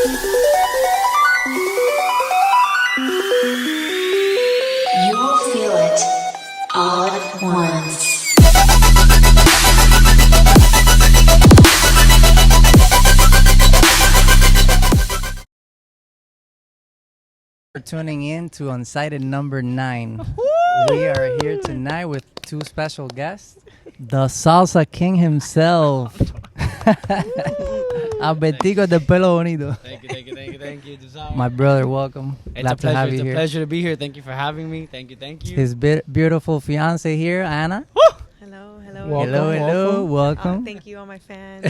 You will feel it all at once. For tuning in to Unsighted number 9. We are here tonight with two special guests. The Salsa King himself. Albertico de Pelo Bonito. Thank you. My brother, welcome. It's Glad a to pleasure. have you It's a here. pleasure to be here. Thank you for having me. Thank you. His beautiful fiance here, Anna. Hello. Welcome. Thank you, all my fans.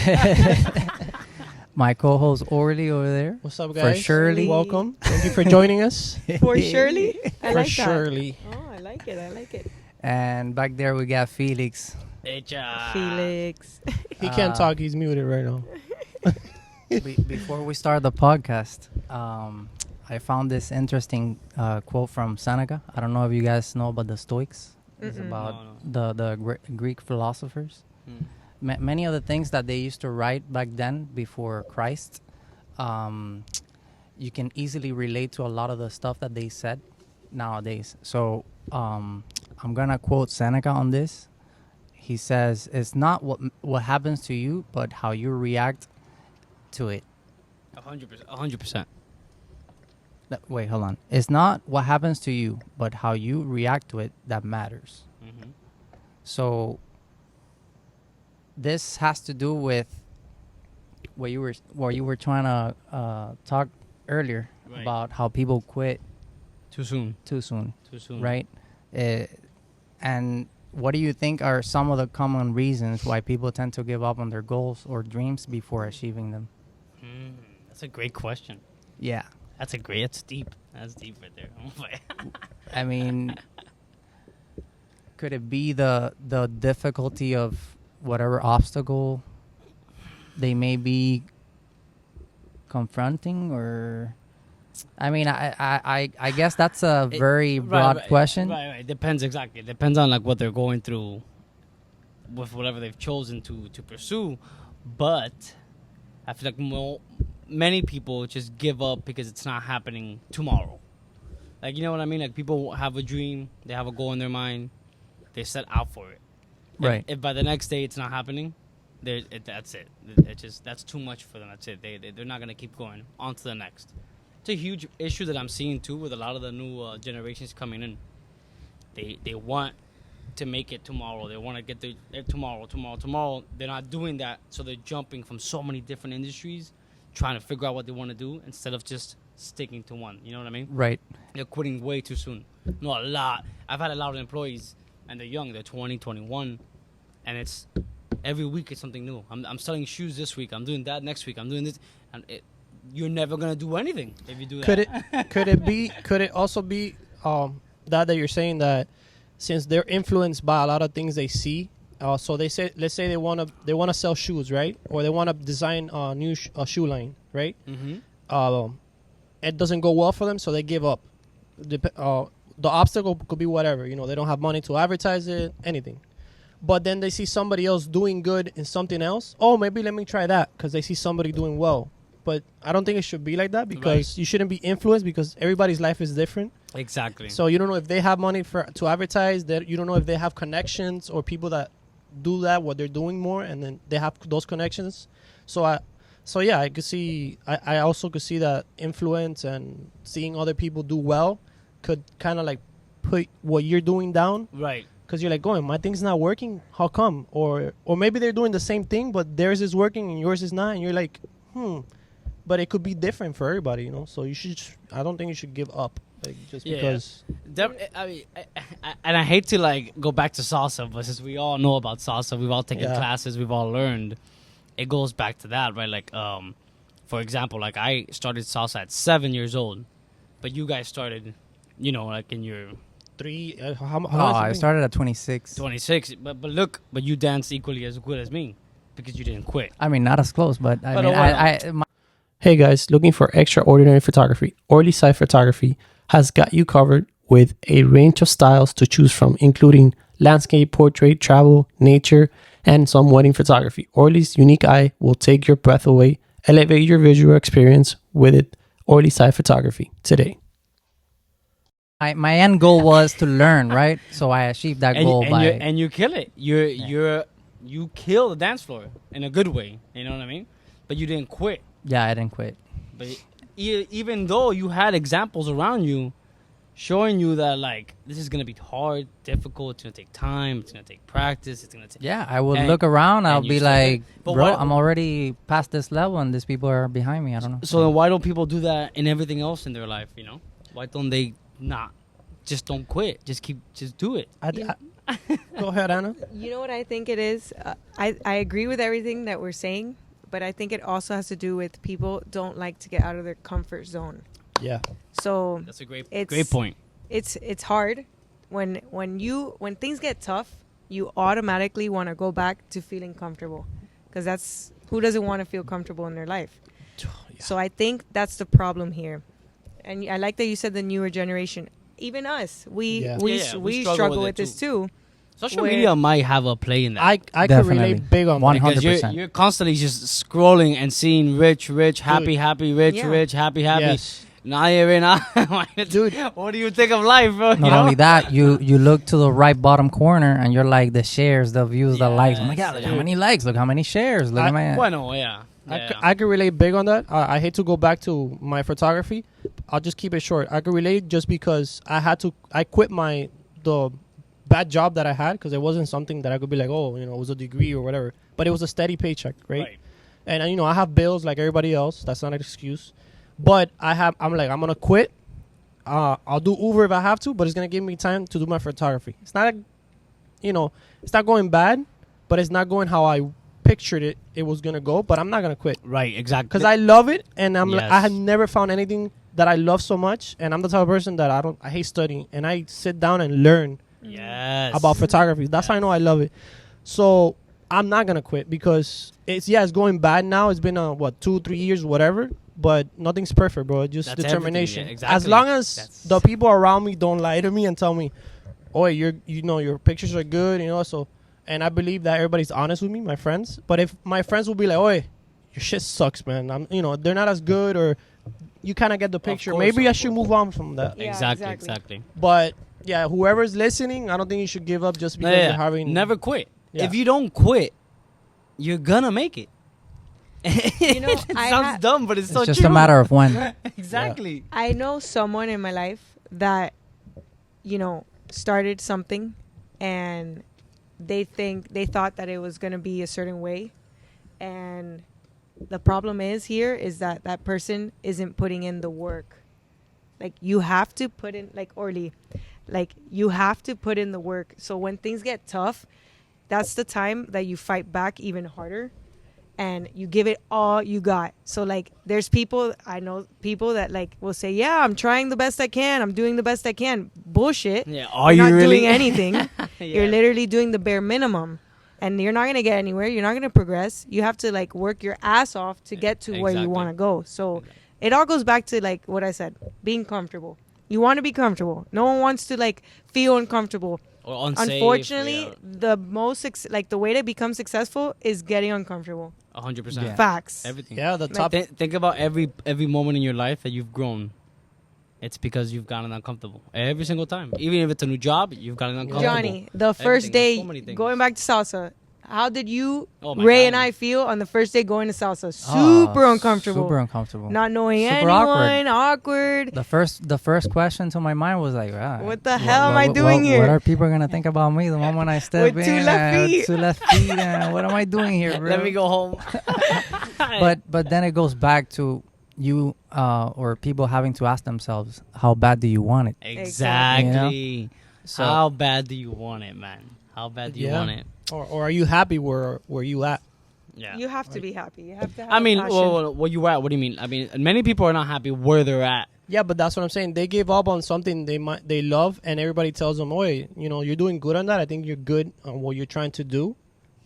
My co-host Orly over there. What's up, guys? For Shirley. Welcome. Thank you for joining us. For Shirley? I For like Shirley. that. Oh, I like it. And back there we got Felix. Felix. He can't talk. He's muted right now. Before we start the podcast, I found this interesting quote from Seneca. I don't know if you guys know about the Stoics. It's about the Greek philosophers. Many of the things that they used to write back then before Christ, you can easily relate to a lot of the stuff that they said nowadays. So I'm going to quote Seneca on this. He says, it's not what happens to you, but how you react to it. 100%. Wait, hold on. It's not what happens to you, but how you react to it that matters. Mm-hmm. So this has to do with what you were trying to talk earlier about how people quit Too soon. right? And what do you think are some of the common reasons why people tend to give up on their goals or dreams before achieving them? That's a great question. Yeah. That's deep. That's deep right there. I mean, could it be the difficulty of whatever obstacle they may be confronting? Or I mean, I guess that's a very broad question. Right. Depends exactly. It depends on like what they're going through with whatever they've chosen to pursue. But I feel like many people just give up because it's not happening tomorrow. Like, you know what I mean? Like, people have a dream, they have a goal in their mind, they set out for it. Right. If by the next day it's not happening, that's it. That's too much for them. That's it. They're not gonna keep going on to the next. It's a huge issue that I'm seeing too with a lot of the new generations coming in. They want to make it tomorrow. They want to get there tomorrow. They're not doing that, so they're jumping from so many different industries, trying to figure out what they want to do instead of just sticking to one. You know what I mean? Right. They're quitting way too soon. No, a lot. I've had a lot of employees, and they're young. They're 20, 21, and it's every week it's something new. I'm selling shoes this week. I'm doing that next week. I'm doing this, and you're never gonna do anything if you do that. Could it also be that you're saying that since they're influenced by a lot of things they see, so let's say they want to sell shoes, right? Or they want to design a new shoe line, right? Mm-hmm. It doesn't go well for them, so they give up. The obstacle could be whatever, they don't have money to advertise it, anything. But then they see somebody else doing good in something else. Oh, maybe let me try that because they see somebody doing well. But I don't think it should be like that because you shouldn't be influenced because everybody's life is different. Exactly. So you don't know if they have money to advertise. That you don't know if they have connections or people that do that what they're doing more, and then they have those connections. I could see. I also could see that influence and seeing other people do well could kind of like put what you're doing down. Right. Because you're like, my thing's not working. How come? Or maybe they're doing the same thing, but theirs is working and yours is not. And you're like, But it could be different for everybody, So I don't think you should give up, because. I mean, and I hate to like go back to salsa, but since we all know about salsa, we've all taken classes, we've all learned. It goes back to that, right? Like, for example, like I started salsa at 7 years old, but you guys started, like in your 3. I started at 26. 26. But you danced equally as good as me because you didn't quit. I mean, not as close, but I mean, Hey guys, looking for extraordinary photography? Orly Side Photography has got you covered with a range of styles to choose from, including landscape, portrait, travel, nature, and some wedding photography. Orly's unique eye will take your breath away Elevate your visual experience with it. Oily side photography today. My end goal was to learn, right? So I achieved that goal and you kill it. You kill the dance floor in a good way. You know what I mean? But you didn't quit. Yeah, I didn't quit. But even though you had examples around you showing you that like this is gonna be hard, difficult, it's gonna take time, it's gonna take practice, it's gonna take Yeah, I would And- look around. I'll and you be still like, did. But bro, why- I'm already past this level, and these people are behind me. I don't know. So then why don't people do that in everything else in their life? You know, why don't they not just don't quit? Just do it. Go ahead, Anna. You know what I think it is? I agree with everything that we're saying, but I think it also has to do with people don't like to get out of their comfort zone. Yeah. So That's a great It's- point. it's hard when things get tough, you automatically want to go back to feeling comfortable, because that's who doesn't want to feel comfortable in their life. So I think that's the problem here. And I like that you said the newer generation. Even us, we Yeah. We struggle struggle with with it this too. Social Where- media might have a play in that. I could Definitely. relate big on One- that. Because 100%. you're constantly just scrolling and seeing rich, happy, happy, rich, Yeah. rich, happy. Yes. Now you're in. Dude. What do you think of life, bro? Not only that, you look to the right bottom corner, and you're like the shares, the views, the likes. Oh my Yes, god, look how dude. many likes, look how many shares, look at my. Bueno, yeah. I could relate big on that. I hate to go back to my photography. I'll just keep it short. I could relate just because I quit the bad job that I had because it wasn't something that I could be like, oh, it was a degree or whatever. But it was a steady paycheck, right? And I have bills like everybody else. That's not an excuse. But I'm like, I'm gonna quit. I'll do Uber if I have to, but it's gonna give me time to do my photography. It's not, it's not going bad, but it's not going how I pictured it was gonna go. But I'm not gonna quit Right, exactly. because I love it, and I Yes. have never found anything that I love so much. And I'm the type of person that I hate studying, and I sit down and learn yes about photography. That's how I know I love it. So I'm not gonna quit because it's going bad now. It's been 2-3 years, whatever. But nothing's perfect, bro. It's just That's determination. everything, yeah, As exactly. long as That's- the people around me don't lie to me and tell me, "Oh, your pictures are good," So, and I believe that everybody's honest with me, my friends. But if my friends will be like, "Oh, your shit sucks, man," they're not as good, or you kind of get the picture. course, Maybe of I should move on from that. Yeah, exactly, exactly. exactly. But yeah, whoever's listening, I don't think you should give up just because you're having. Never quit. Yeah. If you don't quit, you're gonna make it. You know, it I sounds ha- dumb, but it's It's so just true. a matter of when. Exactly. I know someone in my life that, started something, and they thought that it was going to be a certain way, and the problem is that person isn't putting in the work. Like, you have to put in, like Orly, like you have to put in the work. So when things get tough, that's the time that you fight back even harder. And you give it all you got. So, like, I know people that, like, will say, yeah, I'm trying the best I can. I'm doing the best I can. Bullshit. Yeah. Are You're you not really doing anything. Yeah. You're literally doing the bare minimum. And you're not going to get anywhere. You're not going to progress. You have to, like, work your ass off to get to where you Exactly. want to go. So, it all goes back to, like, what I said, being comfortable. You want to be comfortable. No one wants to, like, feel uncomfortable. Or unsafe, Unfortunately, yeah. the most, the way to become successful is getting uncomfortable. 100%. Yeah. Facts. Everything. Yeah, the top. Think about every moment in your life that you've grown. It's because you've gotten uncomfortable every single time. Even if it's a new job, you've gotten uncomfortable. Johnny, the first Everything, day so many things. going back to salsa, how did you, Oh my Ray God. and I, feel on the first day going to salsa? Oh, Super uncomfortable. Super uncomfortable. Not knowing Super anyone, awkward. The first question to my mind was like, What the hell am I doing here? What are people gonna think about me the moment I step With in? two left feet. 2 left feet. What am I doing here, bro? Let me go home. But then it goes back to you or people having to ask themselves, how bad do you want it? Exactly. So How bad do you want it, man? How bad do you Yeah. want it? Or are you happy where you at? Yeah. You have to be happy. You have to have I mean, passion. where you at? What do you mean? I mean, many people are not happy where they're at. Yeah, but that's what I'm saying. They gave up on something they love, and everybody tells them, "Oh, you're doing good on that. I think you're good on what you're trying to do.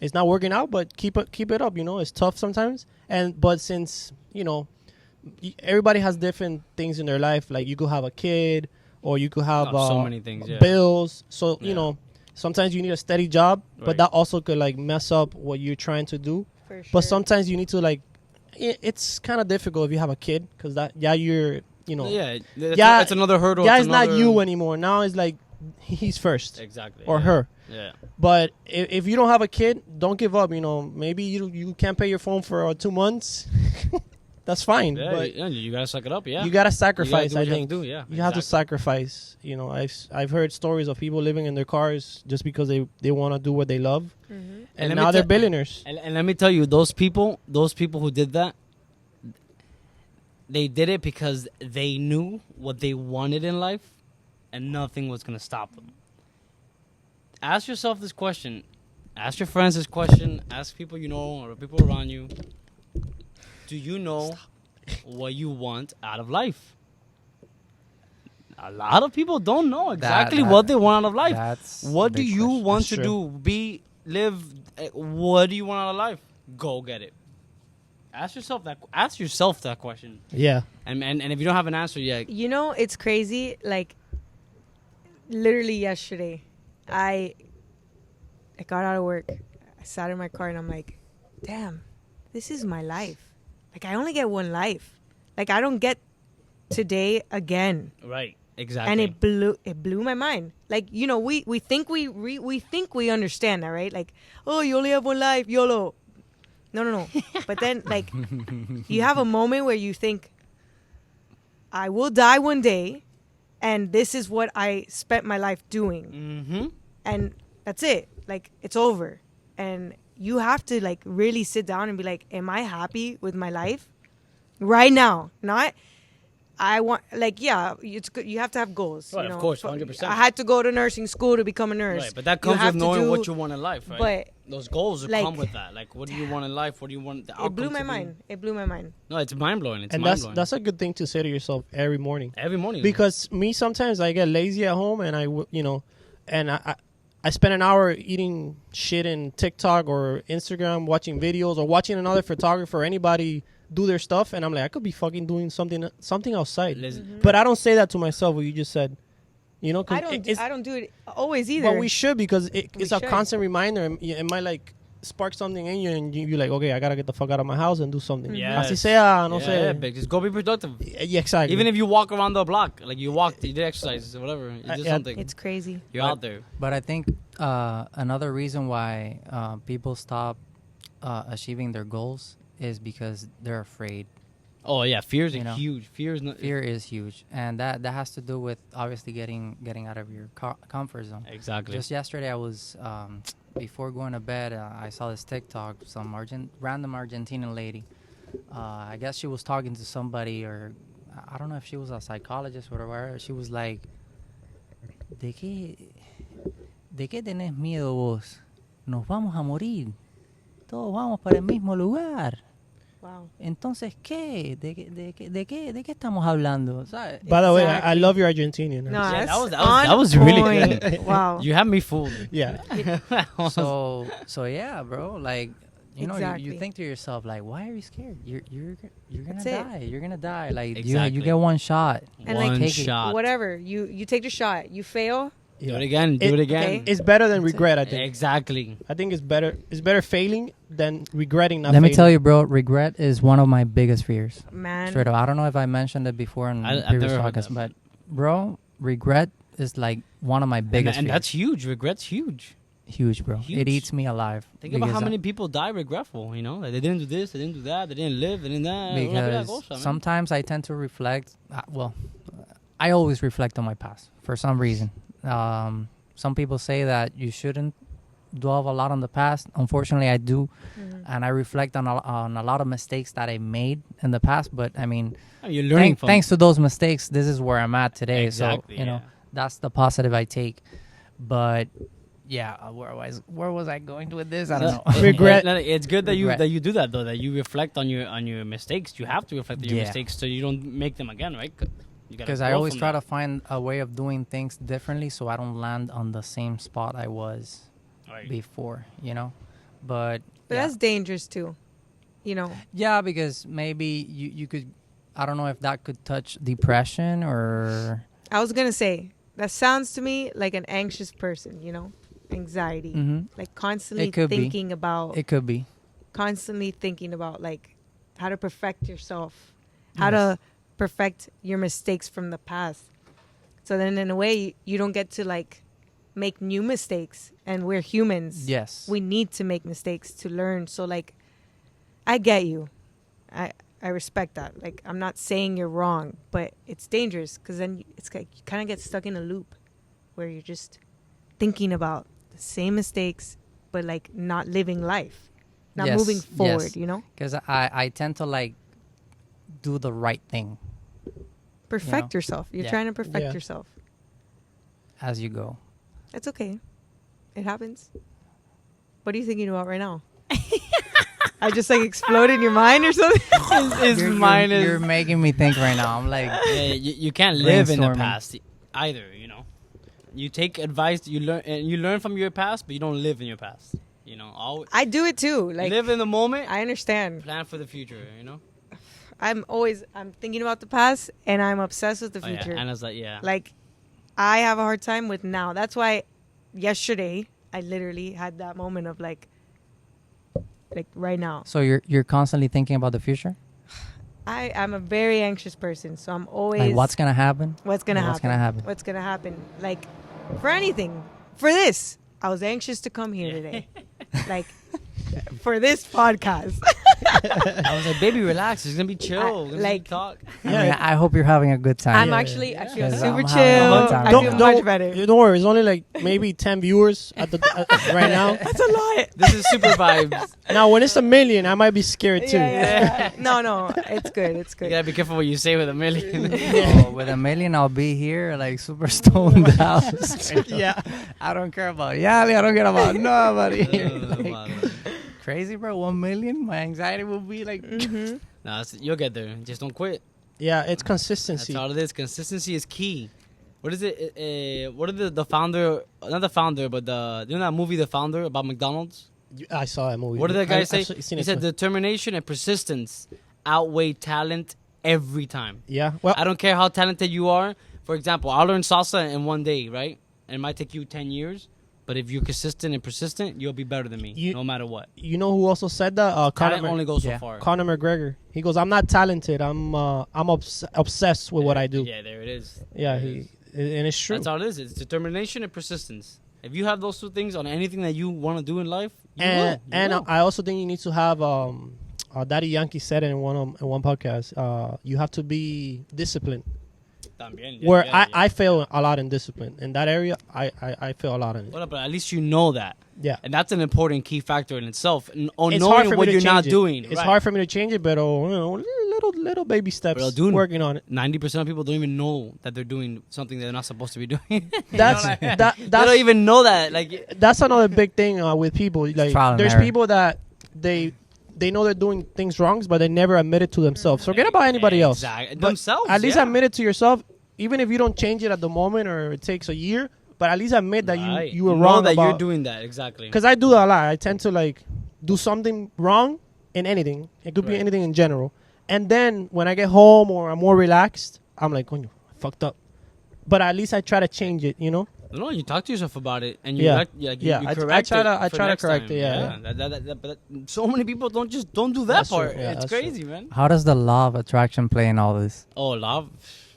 It's not working out, but keep it up. It's tough sometimes. But since everybody has different things in their life. Like you could have a kid, or you could have so many things. Yeah. bills. So Yeah. sometimes you need a steady job, but Right. that also could like mess up what you're trying to do. For sure. But sometimes you need to like it's kind of difficult if you have a kid because you're it's another hurdle. Yeah, it's not another- you anymore. Now it's like he's first Exactly. or yeah. her. Yeah. But if you don't have a kid, don't give up. Maybe you can't pay your phone for 2 months. That's fine. Yeah, but you gotta suck it up. Yeah. you gotta You sacrifice. gotta I do what think you have to do. Yeah. you have to exactly. sacrifice. I've heard stories of people living in their cars just because they want to do what they love, Mhm. and let me now they're te- billionaires. And let me tell you, those people who did that, they did it because they knew what they wanted in life, and nothing was gonna stop them. Ask yourself this question. Ask your friends this question. Ask people you know or people around you. Do you know what you want out of life? A lot of people don't know exactly what they want out of life. That's What a do big you question. want That's to true. do? What do you want out of life? Go get it. Ask yourself that question. Yeah, And if you don't have an answer yet, It's crazy. Like, literally yesterday, I got out of work. I sat in my car and I'm like, damn, this is my life. Like, I only get one life. Like, I don't get today again. right, exactly. And it blew my mind. Like, we think we think we understand that, right? Like, oh, you only have one life, YOLO. No. But then, like, you have a moment where you think, I will die one day, and this is what I spent my life doing. Mm-hmm. And that's it. Like, it's over. And you have to, like, really sit down and be like, am I happy with my life right now? Not, I want, like, yeah, it's good. You have to have goals. Right, of course, 100%. I had to go to nursing school to become a nurse. Right, but that You comes have with to knowing do- what you want in life, right? But those goals like, come with that. Like, what do you want in life? What do you want the outcome it blew my to be? mind. It blew my mind. No, it's mind blowing. It's and mind blowing. that's a good thing to say to yourself every morning. Every morning. Because me sometimes I get lazy at home and I spend an hour eating shit in TikTok or Instagram, watching videos or watching another photographer or anybody do their stuff, and I'm like, I could be fucking doing something outside. Listen, But I don't say that to myself. What you just said, 'cause I don't do it always either. but we should because it's a should. constant reminder. And it might like spark something in you, and you're like, okay, I gotta get the fuck out of my house and do something. Yes. Así sea, no yeah, sé. big. Just go be productive. Yeah, exactly. Even if you walk around the block, like you walked, you did exercise, whatever, you did yeah, something. It's crazy. You're out there. But I think another reason why people stop achieving their goals is because they're afraid. Oh yeah, fear's You know, huge. Fear's not. Fear is huge, and that has to do with obviously getting out of your comfort zone. Exactly. Just yesterday, I was before going to bed. I saw this TikTok. Some random Argentinian lady. I guess she was talking to somebody, or I don't know if she was a psychologist or whatever. She was like, de qué tenés miedo vos? Nos vamos a morir. Todos vamos para el mismo lugar. Wow. Entonces, ¿qué? ¿De qué estamos hablando? ¿Sabes? By the way, I Exactly. love your Argentinian. No, Yeah, that's that was on really point. good. Wow. You have me fooled. Yeah. So yeah, bro. Like, you Exactly. think to yourself, like, why are you scared? You're gonna That's it. die. You're gonna die. Like, Exactly. you get one shot. And, like, One take it. shot. Whatever. You take the shot. You fail. Do it again. Do it again. Okay. It's better than That's it. regret, I think. Exactly. I think it's better failing than regretting not Let me failing. tell you, bro. Regret is one of my biggest fears. Man. Straight up. I don't know if I mentioned it before in I've previous never heard podcasts, that. but bro, regret is like one of my biggest And fears. that's huge. Regret's huge. huge, bro. huge. It eats me alive. Think about because how many people die regretful. You know, like they didn't do this, they didn't do that, they didn't live, they didn't that. because sometimes I tend to reflect. I always reflect on my past for some reason. Some people say that you shouldn't dwell a lot on the past. Unfortunately, I do, and I reflect on a lot of mistakes that I made in the past. But I mean, you're learning from. thanks to those mistakes, this is where I'm at today. Exactly, so you know, yeah. that's the positive I take. But yeah, where was I going with this? I don't know. Regret. It's good that Regret. you do that though. That you reflect on your mistakes. You have to reflect on your Yeah. mistakes so you don't make them again, right? Because I always try to find a way of doing things differently so I don't land on the same spot I was before, you know? But yeah. that's dangerous too, you know. Yeah, because maybe you could, I don't know if that could touch depression or... I was gonna say that sounds to me like an anxious person, you know, anxiety, Mhm. like constantly It could be. thinking about, It could be. constantly thinking about like to perfect yourself, how to perfect your mistakes from the past. So then in a way you don't get to like make new mistakes, and we're humans. Yes. We need to make mistakes to learn. So like I get you. I respect that. Like I'm not saying you're wrong, but it's dangerous because then it's like you kind of get stuck in a loop where you're just thinking about the same mistakes but like not living life, not Yes, moving forward, yes. you know? Because I tend to like do the right thing Perfect yourself. You're Yeah. trying to perfect Yeah. yourself. as you go. It's okay. It happens. What are you thinking about right now? I just like exploded in your mind or something? His mind is. You're making me think right now. I'm like, Yeah, you can't live in the Brainstorming. past either. You know, you take advice, you learn from your past, but you don't live in your past. You know, always I do it too. Like live in the moment. I understand. Plan for the future. You know. I'm thinking about the past and I'm obsessed with the Oh, yeah. future. Anna's like, yeah. Like I have a hard time with now. That's why yesterday I literally had that moment of like right now. so you're constantly thinking about the future? I'm a very anxious person, so I'm always Like what's gonna happen? what's gonna What's gonna happen? What's gonna happen? Like for anything, for this, I was anxious to come here today. Like for this podcast. I was like, baby, relax. It's gonna be chill. It's gonna like- be talk. I mean, I hope you're having a good time. I'm yeah, actually I feel Because super I'm having a chill. good time I right feel now. much better. Don't worry. It's only like maybe 10 viewers at the right now. That's a lot. This is super vibes. Now, when it's a million, I might be scared too. Yeah. No, it's good. It's You good. gotta be careful what you say with a million. Oh, with a million, I'll be here like super stoned house. Yeah. I don't care about Yali. I don't care about nobody. No, Crazy, bro. 1 million. My anxiety will be like. Mm-hmm. you'll get there. Just don't quit. Yeah, it's That's consistency. all it is. Consistency is key. What is it? What did the founder, not the founder, but you know that movie, The Founder, about McDonald's? I saw that movie. What did that guy I've say? seen He it said too. determination and persistence outweigh talent every time. Yeah. Well, I don't care how talented you are. For example, I'll learn salsa in one day, right? And it might take you 10 years. But if you're consistent and persistent, you'll be better than me, no matter what. you know who also said that? Talent only goes so yeah. far. Conor McGregor. He goes, "I'm not talented. I'm obsessed with what I do." Yeah, there it is. Yeah, There it and it's true. That's all it is. It's determination and persistence. If you have those two things on anything that you want to do in life, you will. You will. I also think you need to have. Daddy Yankee said it in one podcast. You have to be disciplined. También, Where yeah. I fail a lot in discipline in that area. I fail a lot in it. Well, but at least you know that. Yeah. And that's an important key factor in itself. It's Knowing hard for me what to you're not change it. doing. It's right. hard for me to change it, but little baby steps. Bro, dude, working on it. 90% of people don't even know that they're doing something they're not supposed to be doing. That's They that's don't even know that. Like, that's another big thing with people. Like, trial and there's error. people that they know they're doing things wrong, but they never admit it to themselves. Forget about anybody else. Exactly. But Themselves, At least yeah. admit it to yourself, even if you don't change it at the moment or it takes a year. But at least admit that right. you were know wrong that about. you're doing that. Exactly. Because I do that a lot. I tend to like do something wrong in anything. It could be Right. anything in general. And then when I get home or I'm more relaxed, I'm like, "Coño, I fucked up." But at least I try to change it, you know? No, you talk to yourself about it, and you Yeah. correct, you I correct try it to- I for try to next correct time. it, yeah. But so many people don't do that That's true, part. yeah, It's that's true. crazy, man. How does the law of attraction play in all this? Oh, love,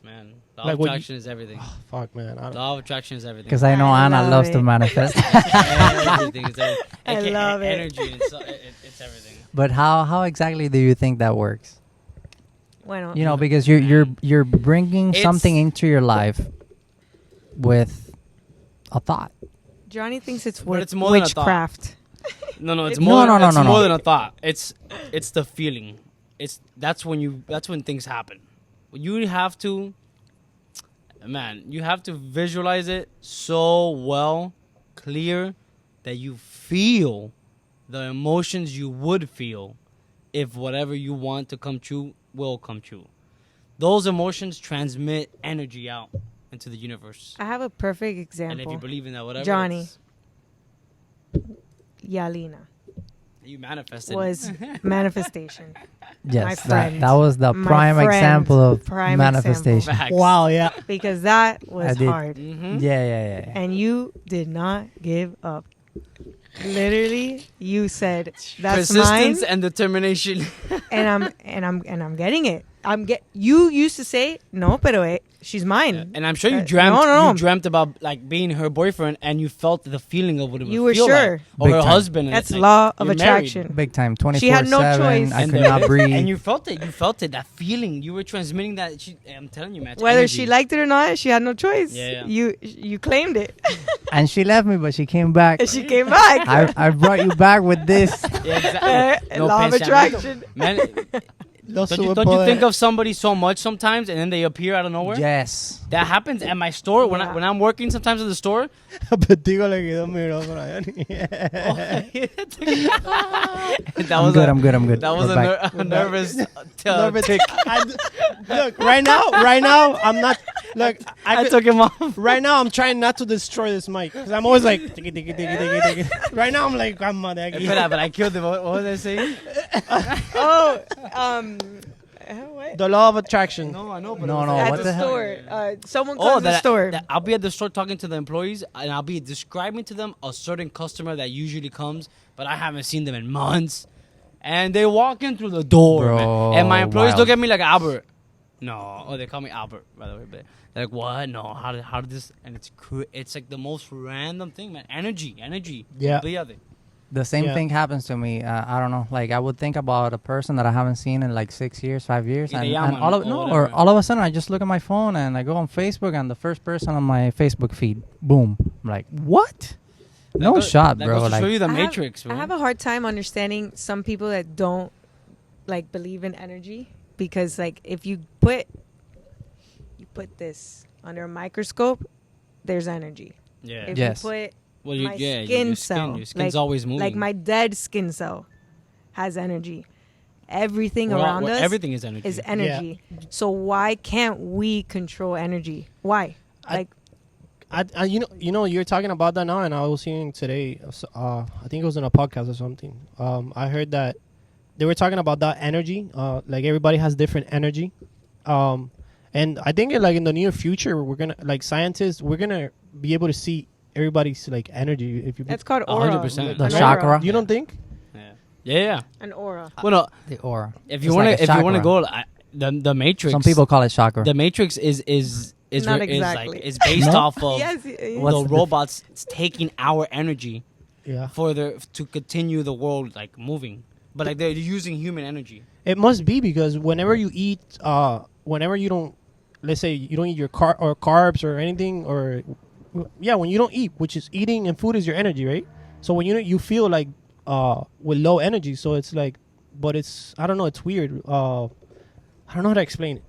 man. Law Like of what you- attraction is everything. Fuck, man. I don't, Law of attraction is everything. Because I know I Anna love loves to it. manifest. everything is everything. I love it. Energy. It's everything. But how exactly do you think that works? Bueno, You know, because you're bringing It's- something into your life with a thought. Johnny thinks it's But it's more than a thought. witchcraft. No, it's No, more. no, no, it's no, more no. than a thought. It's the feeling. That's when things happen. You have to, man. You have to visualize it so well, clear, that you feel the emotions you would feel if whatever you want to come true will come true. Those emotions transmit energy out into the universe. I have a perfect And example. if you believe in that, whatever, Johnny. it's- Yalina you manifested. was manifestation. Yes, friend. that was the My prime friend. example of Prime manifestation. Facts. wow, yeah. Because that I was did. hard. Mhm. Yeah. And you did not give up. Literally, you said that's mine, Persistence and determination. and I'm getting it. You used to say no, pero she's mine. And I'm sure you No, dreamt. no. You dreamt about like being her boyfriend, and you felt the feeling of what it would You were feel sure. like. Or Big her time. husband. and That's like, law of you're married. attraction. Big time, 24/7. She had no choice. I And could the- not breathe. And you felt it. You felt it. That feeling. You were transmitting that. I'm telling you, man. it's Whether energy. she liked it or not, she had no choice. Yeah, yeah. You claimed it. And she left me, but she came back. And she came back. I brought you back with this. Yeah, exactly. No Law of pensamiento. attraction. Man, Don't don't you think of somebody so much sometimes, and then they appear out of nowhere? Yes. That happens at my store Yeah. when I'm working sometimes at the store. Albertico le quedó miró por allá. That I'm was good. a, I'm good. I'm good. That was We're a, back. a nervous Nervous tick. Look, right now, I'm not. Look, I took him off. right now, I'm trying not to destroy this mic because I'm always like, tiki, tiki, tiki, tiki, tiki. Right now, I'm like, I'm mad aquí. Espera, but I killed it. What was I saying? Oh, what? The law of attraction. No, I know. But No, it was no, like- At what the the hell? store. Someone Oh, comes to the that, store. that I'll be at the store talking to the employees, and I'll be describing to them a certain customer that usually comes, but I haven't seen them in months. And they walk in through the door, Bro, man. And my employees wild. look at me like Albert. No, oh, they call me Albert, by the way. But they're like, what? No, how did this? And it's like the most random thing, man. Energy. Yeah. Olvídate. The same Yeah. thing happens to me. I don't know. Like I would think about a person that I haven't seen in like 6 years, 5 years, Y and, te and llaman all of or no, whatever. or all of a sudden I just look at my phone and I go on Facebook and the first person on my Facebook feed, boom. I'm like, what? No shot, That bro. goes to show Like you the I have- Matrix, bro. I have a hard time understanding some people that don't like believe in energy because like if you put this under a microscope, there's energy. yeah. If Yes. you put Well, my your skin cell, Your skin's like- always moving. like my dead skin cell has energy. Everything We're all- around us everything is energy. is energy. So why can't we control energy? Why? I- you know, you're talking about that now, and I was hearing today. I think it was in a podcast or something. I heard that they were talking about that energy. Like everybody has different energy, and I think like in the near future, we're gonna like scientists, we're gonna be able to see everybody's like energy. If you That's called aura. 100%. The An chakra. aura. you don't think? yeah. An aura. Well, no, the aura. if It's you want like to, a if you want to chakra. go, the Matrix. Some people call it chakra. the Matrix is Not is exactly. like is based No? off of Yes. the What's the robots taking our energy Yeah. to continue the world like moving, but like they're using human energy. It must be because whenever you eat, whenever you don't, let's say you don't eat your carbs or anything, or when you don't eat, which is eating and food is your energy, right? So when you feel like with low energy, so it's like, but it's I don't know, it's weird. I don't know how to explain it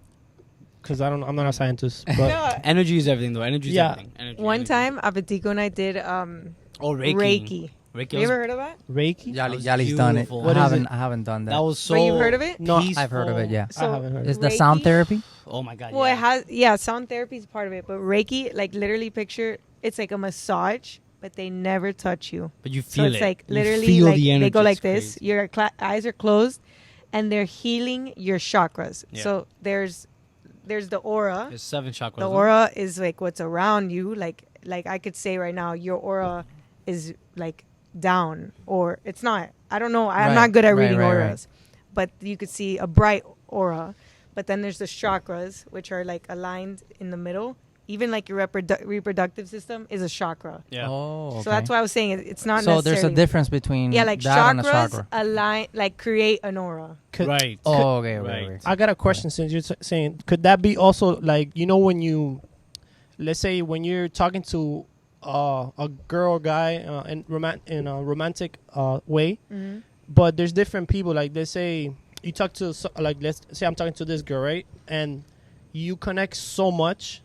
because I'm not a scientist, but No, Energy is everything, though. Energy is Yeah. everything. Energy, one energy. time, Albertico and I did Oh, Reiki. Reiki. was- You ever heard of that? Reiki. That was Yali's done it. beautiful. What is it? I haven't done that. that was so. But you've heard of it? No, I've heard of it. Yeah. I haven't heard. Is the sound Reiki- therapy? Oh my god. Well, yeah. it has sound therapy is part of it, but Reiki, like literally picture it's like a massage, but they never touch you. But you So feel it's it. like You literally feel like the energy. they go like It's this. crazy. Your eyes are closed, and they're healing your chakras. Yeah. So there's the aura. There's 7 chakras. The aura is like what's around you. Like I could say right now, your aura is like down, or it's not. I don't know. I'm Right, not good at right, reading right, auras, but you could see a bright aura. But then there's the chakras, which are like aligned in the middle. Even like your reproductive system is a chakra. Yeah. Oh. Okay. So that's why I was saying it's not So necessarily. there's a difference between Yeah, like that and a chakras chakra. align, like create an aura. Right. Oh, okay, Right. okay. I got a question since you're saying, could that be also like, you know, when you, let's say when you're talking to a girl or guy in a romantic way, Mm-hmm. but there's different people. Like they say you talk to like let's say I'm talking to this girl, right, and you connect so much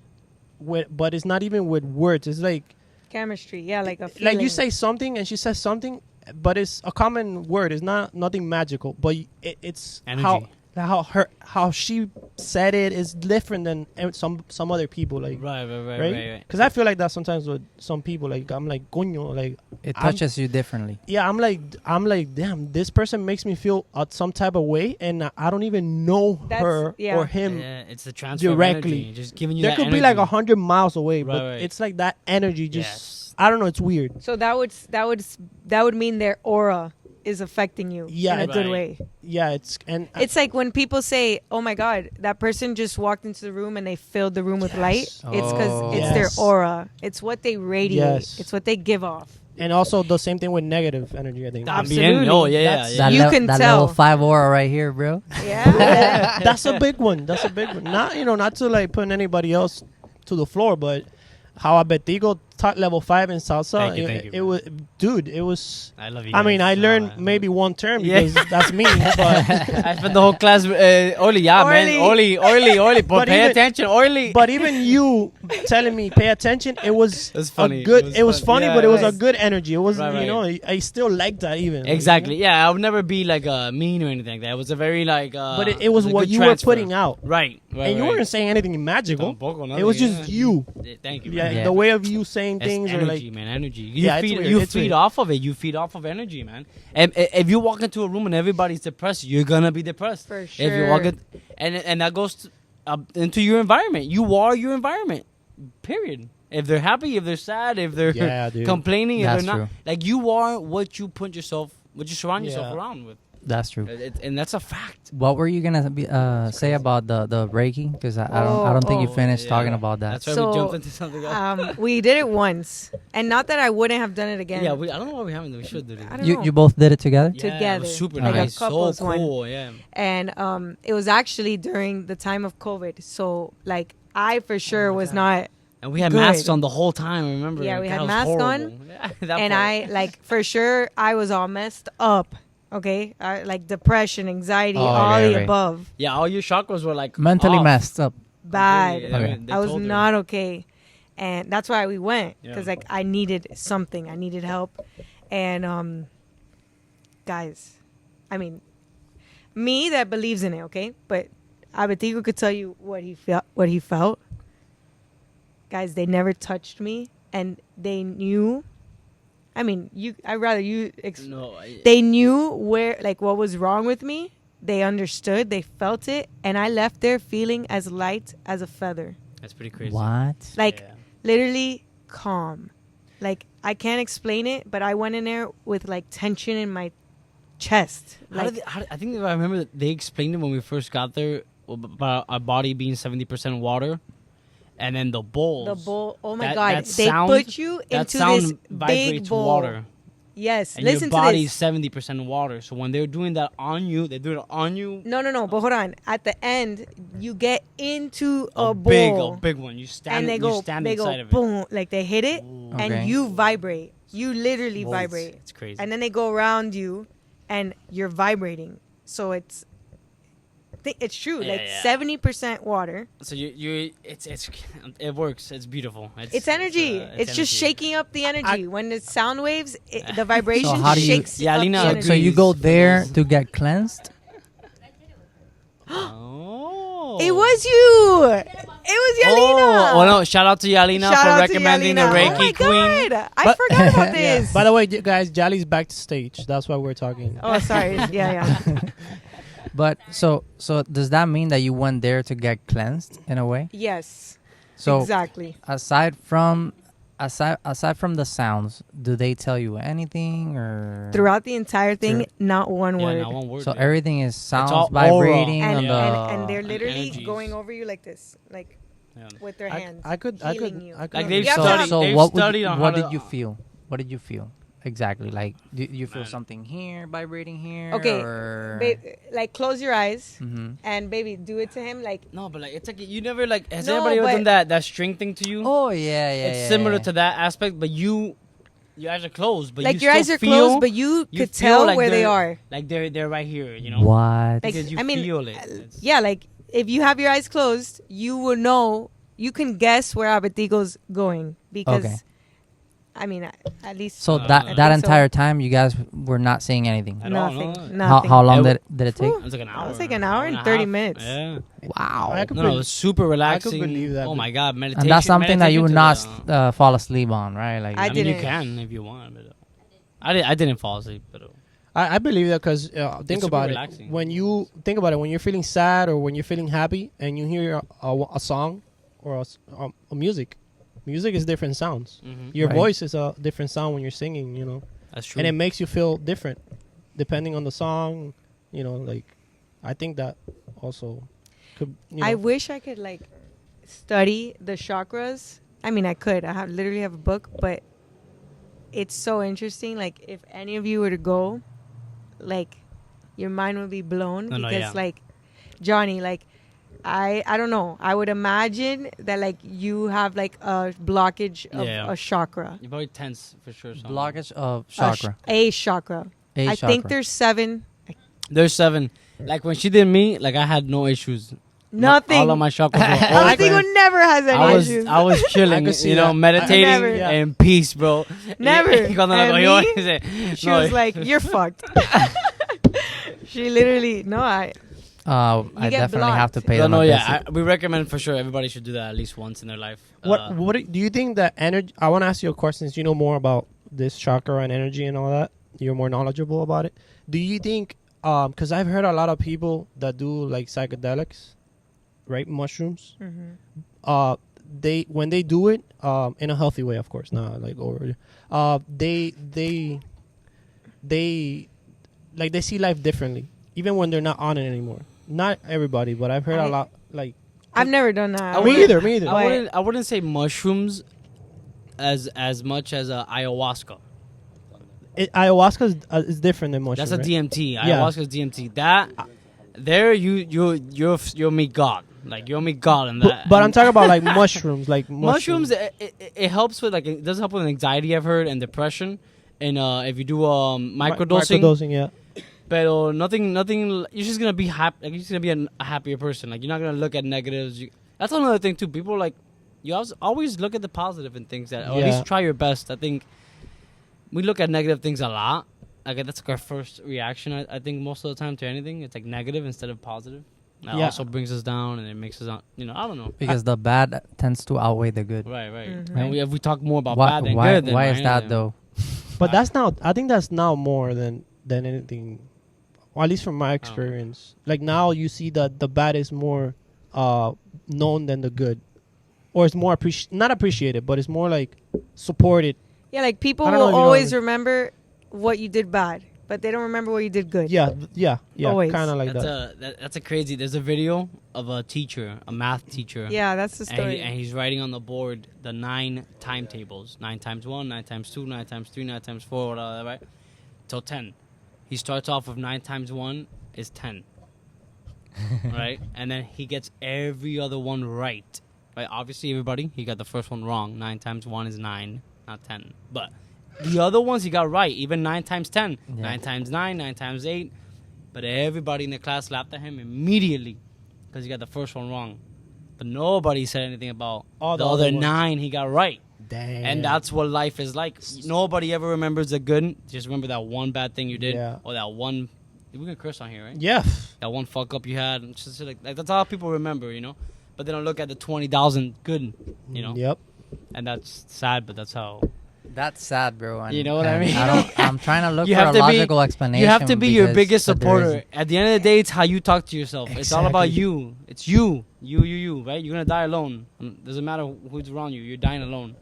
with, but it's not even with words. It's like Chemistry, yeah, like a feeling. you say something and she says something, but it's a common word. It's not nothing magical, but it's Energy. how how she said it is different than some other people. Like Right. Because I feel like that sometimes with some people. Like I'm like coño, like It touches you differently. yeah. I'm like damn. This person makes me feel some type of way, and I don't even know That's- her yeah. or him. Yeah, it's the transfer directly. of energy, just giving you There that could energy. be like 100 miles away, but Right. it's like that energy. Just Yes. I don't know. It's weird. So that would mean their aura is affecting you Yeah, in a good right. way. Yeah, it's It's like when people say, "Oh my God, that person just walked into the room and they filled the room with light." Yes. It's because Oh. it's their Yes. aura. It's what they radiate. Yes. It's what they give off. and also the same thing with negative energy. I think Absolutely. Oh yeah, That's- yeah. You can that tell. level 5 aura right here, bro. Yeah. that's a big one. That's a big one. Not to like put anybody else to the floor, but how Albertico taught level 5 in salsa. Thank you, it was, dude. It was. I love you. I mean, guys. I learned maybe one term Yeah. because that's me. But I spent the whole class. Oli, yeah, man. Oli. But But pay even- attention, Oli. but even you telling me pay attention, it was It's funny. a good. It was It was fun. funny, Yeah, but it was right. a good energy. It was Right, you know I still like that even. Exactly. Yeah, I would never be like mean or anything like that. It was a very like. But it was a what good you transfer. were putting out, Right. and you weren't saying anything magical. Tampoco, It nothing, was just yeah. you. Thank you. Yeah, man. Yeah. the way of you saying It's things or energy, like man, energy. Yeah, it's weird. You It's feed weird. off of it. You feed off of energy, man. And if you walk into a room and everybody's depressed, you're gonna be depressed. For If you walk sure. in, and that goes into your environment. You are your environment. Period. If they're happy, if they're sad, if they're Yeah, dude. complaining, if That's they're not, true. like you are what you surround yourself Yeah. around with. That's true. And that's a fact. What were you gonna say about the Reiki? Because I don't think you Oh. finished talking Yeah. about that. That's why So, we jumped into something else. We did it once, and not that I wouldn't have done it again. Yeah, I don't know why we haven't. We should do it. I don't You know. you both did it together. Yeah, it together, was super like a nice. So couples one. cool. Yeah. And it was actually during the time of COVID. So like I for sure my was God. not, And we had Good. masks on the whole time. Remember? Yeah, we God, had it was masks horrible. on, Yeah, that and part. I like for sure I was all messed up. Okay, like depression, anxiety, Oh, all right, the right. above, Yeah, all your chakras were like Mentally off. messed up. bad. Completely. Okay. mean, they I was told her. not okay, and that's why we went because Yeah. like I needed something, I needed help, and guys, I mean, me that believes in it, okay, but Albertico could tell you what he felt. Guys, they never touched me, and they knew. I mean, I'd rather you. No, They knew where, like, what was wrong with me. They understood. They felt it, and I left there feeling as light as a feather. that's pretty crazy. What? Like, Yeah. literally calm. Like, I can't explain it, but I went in there with like tension in my chest. Like, I think if I remember that they explained it when we first got there about our body being 70% water, and then the bowls. the bowl. Oh my That- God! that They sound- put you that into sound this big vibrates bowl. water, Yes, and listen your body's to this. 70% water. So when they're doing that on you, they do it on you. No, but hold on. At the end, you get into a big, bowl, a big one. You stand, and they you go, stand inside of it. boom, like they hit it, Ooh. Okay. and you vibrate. You literally Volts. vibrate, It's crazy. and then they go around you, and you're vibrating. So it's true. Yeah, Like yeah. 70% water. So it works. It's beautiful. It's energy. It's just energy. shaking up the energy. When the sound waves, the vibration how do you- shakes Yeah, up Lina the So, energy. so you go there to get cleansed? Oh. It was you. It was Yalina. Oh no! Shout out to Yalina Shout for out to recommending the Yalina. Reiki Oh my queen. God. I But- forgot about this. By the way, guys, Jali's back to stage. That's why we're talking. Oh, sorry. Yeah. But so does that mean that you went there to get cleansed in a way? Yes. So exactly. aside from the sounds, do they tell you anything or Throughout the entire thing, Sure. not one Yeah, word. not one word. So yeah. everything is sounds all vibrating aura. on And, the and they're literally energies. going over you like this, like Yeah. with their hands. I could healing you. Like they've You have to studied. have- so they've what studied on what how did to- you feel? What did you feel exactly? Like do you feel Man. something here vibrating here? Okay, or? like close your eyes Mhm. and baby, do it to him. Like, No, but like it's like you never like has No, anybody ever but- done that string thing to you? Oh yeah, yeah. it's yeah, similar yeah. to that aspect, but your eyes are closed, but like you your still eyes are feel, closed, but you you could feel tell like where they they're- are. like they're right here, you know. What? Like, Because you I mean, feel it. It's- Yeah, like if you have your eyes closed, you will know. You can guess where Albertico's going because Okay. I mean, at least. So I that think that so. entire time, you guys were not saying anything. At all, Nothing. no. How Nothing. long It did it take? It was like an hour. It was like an hour and a 30 half. minutes. Yeah. Wow. I could No, it bel- was super relaxing. believe that, Oh but- my god, meditation. And that's something that you would meditation not to the- fall asleep on, right? Like I I mean, you didn't. can if you want, but I didn't fall asleep. But I believe that because think super about it. relaxing. When you think about it, when you're feeling sad or when you're feeling happy, and you hear a song or a music is different sounds. Your Right. voice is a different sound when you're singing. You know, that's true. and it makes you feel different depending on the song. You know, like I think that also could. You know, I wish I could like study the chakras. I mean, I could. I literally have a book, but it's so interesting. Like, if any of you were to go, like, your mind would be blown No, because, yeah. like, Johnny, like, I don't know. I would imagine that like you have like a blockage of Yeah. a chakra, You're probably tense for sure. something. blockage of A chakra. a chakra. A I chakra. think there's 7. There's 7. Like when she did me, like I had no issues. Nothing. All of my chakras were Albertico open. never has any I was issues. I was chilling, could see you know, that. meditating Never. Yeah. in peace, bro. Never. Y cuando la And cogió, me, dice, she no, was like, "You're fucked." She literally I get definitely have to blocked. pay no, them no, a yeah. visit. We recommend for sure everybody should do that at least once in their life. what do you think that energy? I want to ask you a question. Since you know more about this chakra and energy and all that, you're more knowledgeable about it. Do you think? Because I've heard a lot of people that do like psychedelics, right? Mushrooms. Mhm. Mm-hmm. When they do it in a healthy way, of course, not like over. They like they see life differently, even when they're not on it anymore. Not everybody, but I've heard a lot. Like I've never done that. me either. Me either. I wouldn't say mushrooms as much as ayahuasca. Ayahuasca is different than mushroom. That's a right? DMT. Yeah. Ayahuasca is DMT. That there you'll meet God. Like you'll meet God in that. But I'm And talking about like mushrooms, like mushrooms. It helps with like it does help with anxiety. I've heard and depression. And if you do microdosing, Microdosing, yeah. but nothing. You're just gonna be happy. Like, you're just gonna be a happier person. Like you're not gonna look at negatives. That's another thing too. People like you always look at the positive in things that, or at Yeah. least try your best. I think we look at negative things a lot. Like that's like our first reaction. I think most of the time to anything, it's like negative instead of positive. That Yeah. also brings us down and it makes us, I don't know. Because the bad tends to outweigh the good. Right. Mhm. And if we talk more about Why, bad than why, good, then why is right, that then- though? But that's now. I think that's now more than anything. Or at least from Oh. my experience. Like now you see that the bad is more known than the good, or it's more not appreciated, but it's more like supported. Yeah, like people I don't know will if you know what I always mean. remember what you did bad, but they don't remember what you did good. Yeah, Always. kind of like That's that. that's a crazy. There's a video of a teacher, a math teacher. Yeah, that's the story. And he's writing on the board the 9 timetables: 9 times 1, 9 times 2, 9 times 3, 9 times 4, whatever, right? Till 10. He starts off with 9 times 1 is 10, right? And then he gets every other one right. Right? Obviously, everybody, he got the first one wrong. 9 times 1 is 9, not 10. But the other ones he got right. Even 9 times 10, Yeah. 9 times 9, 9 times 8. But everybody in the class laughed at him immediately because he got the first one wrong. But nobody said anything about All the the other other ones. 9 he got right. Damn. And that's what life is like. Nobody ever remembers the good. Just remember that one bad thing you did, Yeah. or that one. We can curse on here, right? Yeah. That one fuck up you had. And just like that's all people remember, But they don't look at the 20,000 good, Yep. And that's sad, but that's how. That's sad, bro. And, You know what I and mean? I'm trying to look You for a have to be- logical explanation. You have to be your because biggest there supporter. is- At the end of the day, it's how you talk to yourself. It's all about Exactly. you. It's you, right? You're gonna die alone. Doesn't matter who's around you. You're dying alone.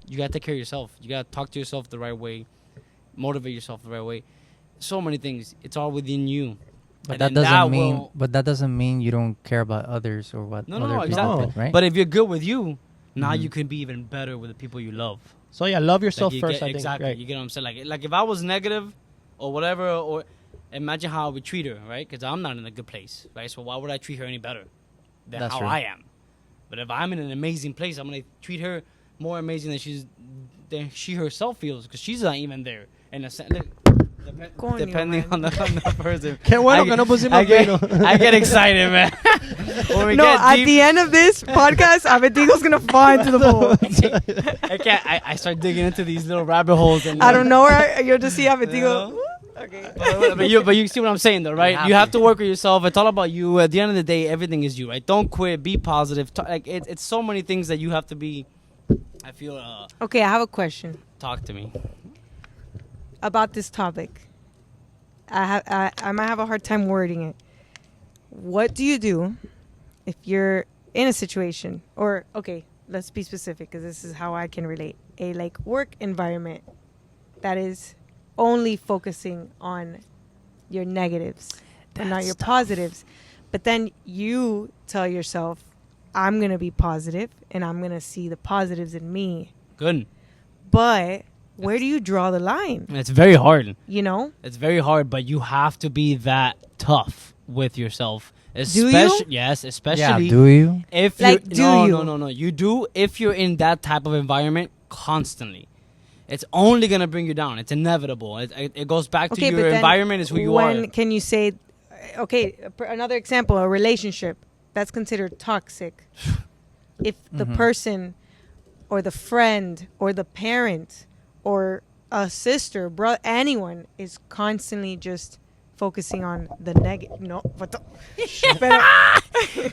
You gotta take care of yourself. You gotta talk to yourself the right way, motivate yourself the right way. So many things. It's all within you. But And that then doesn't mean. will- But that doesn't mean you don't care about others or what No, other people exactly. think, right? But if you're good with you, now Mhm. you can be even better with the people you love. So yeah, love Like, yourself you first. get- I think. exactly. Right. You get what I'm saying? Like if I was negative, or whatever, or imagine how I would treat her, right? Because I'm not in a good place, right? So why would I treat her any better than That's how true. I am? But if I'm in an amazing place, I'm gonna treat her more amazing than she herself feels, because she's not even there. And the Coño, Depending man. on the person. Qué bueno I que no get- pusimos I get, vino. I get excited, man. When we No, get at deep, the end of this podcast, Albertico's gonna fall into the pool. I can't. I start digging into these little rabbit holes, and I don't know where you'll just see Albertico. No. Okay. but you see what I'm saying, though, right? You have to work with yourself. It's all about you. At the end of the day, everything is you, right? Don't quit. Be positive. Like it's so many things that you have to be. I feel. Okay, I have a question Talk to me. about this topic. I might have a hard time wording it. What do you do if you're in a situation, or okay, let's be specific because this is how I can relate. A like work environment that is only focusing on your negatives and not your positives. But then you tell yourself, I'm going to be positive and I'm going to see the positives in me. Good. But where do you draw the line? It's very hard. You know? It's very hard, but you have to be that tough with yourself. Do you? Yes, especially Yeah, do you? if Like, you do no, you? no. You do if you're in that type of environment constantly. It's only gonna bring you down. It's inevitable. It goes back to Okay, but your then environment is who you when are. can you say, okay, another example, a relationship that's considered toxic. If the person or the friend or the parent or a sister, brother, anyone is constantly just focusing on the negative. No, what the?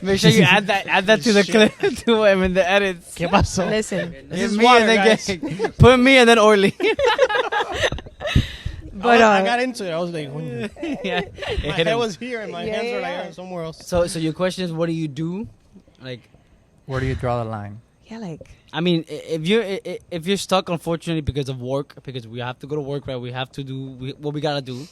Make sure you add that to the clip to him in the edits. ¿Qué pasó? Listen, This It's is me weird, and then guys. put me and then Orly. but I got into it. I was like, Yeah. my head was here and my Yeah, hands were yeah. like somewhere else. So your question is, what do you do? Like, Where do you draw the line? yeah, like I mean, if you're stuck, unfortunately, because of work, because we have to go to work, right? We have to do what we gotta do.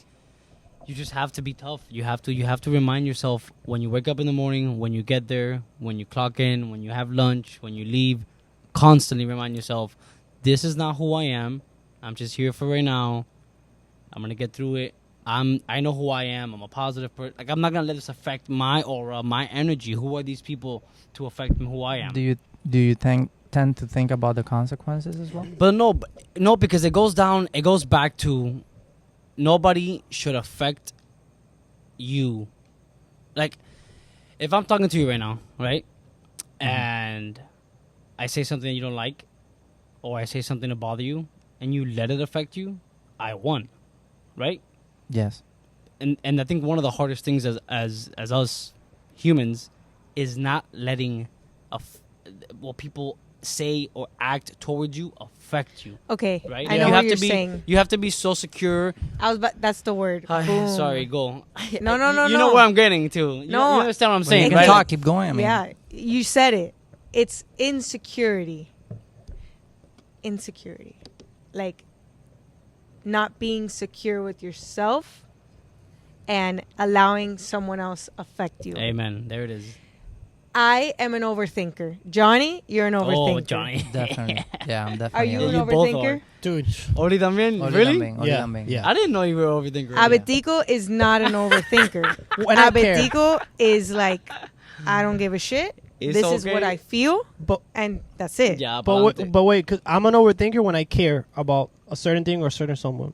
You just have to be tough. You have to remind yourself when you wake up in the morning, when you get there, when you clock in, when you have lunch, when you leave. Constantly remind yourself, this is not who I am. I'm just here for right now. I'm gonna get through it. I know who I am. I'm a positive person. Like, I'm not gonna let this affect my aura, my energy. Who are these people to affect who I am? Do you tend to think about the consequences as well? But no, because it goes back to nobody should affect you. Like, if I'm talking to you right now, right, and I say something you don't like, or I say something to bother you, and you let it affect you, I won, right? Yes. And I think one of the hardest things as us humans is not letting what people say or act towards you affect you, okay, right? I You know have what to you're be, saying. You have to be so secure. That's the word. Boom. Sorry, go. No, You know where I'm getting to. You No. understand what I'm Well, saying, you can right? talk. Keep going. I mean, Yeah, you said it. It's insecurity. Insecurity. Like not being secure with yourself and allowing someone else affect you. Amen. There it is. I am an overthinker. Johnny, you're an overthinker. Oh, Johnny. definitely. Yeah, I'm Are definitely. you Yeah, an you both overthinker? are. Dude. Oli también? Oli Really? también, Oli Yeah, también. yeah. I didn't know you were an overthinker. Albertico is not an overthinker. When I care. Albertico is like, I don't give a shit. It's This is okay. what I feel, But and that's it. Yeah, but wait, because I'm an overthinker when I care about a certain thing or certain someone.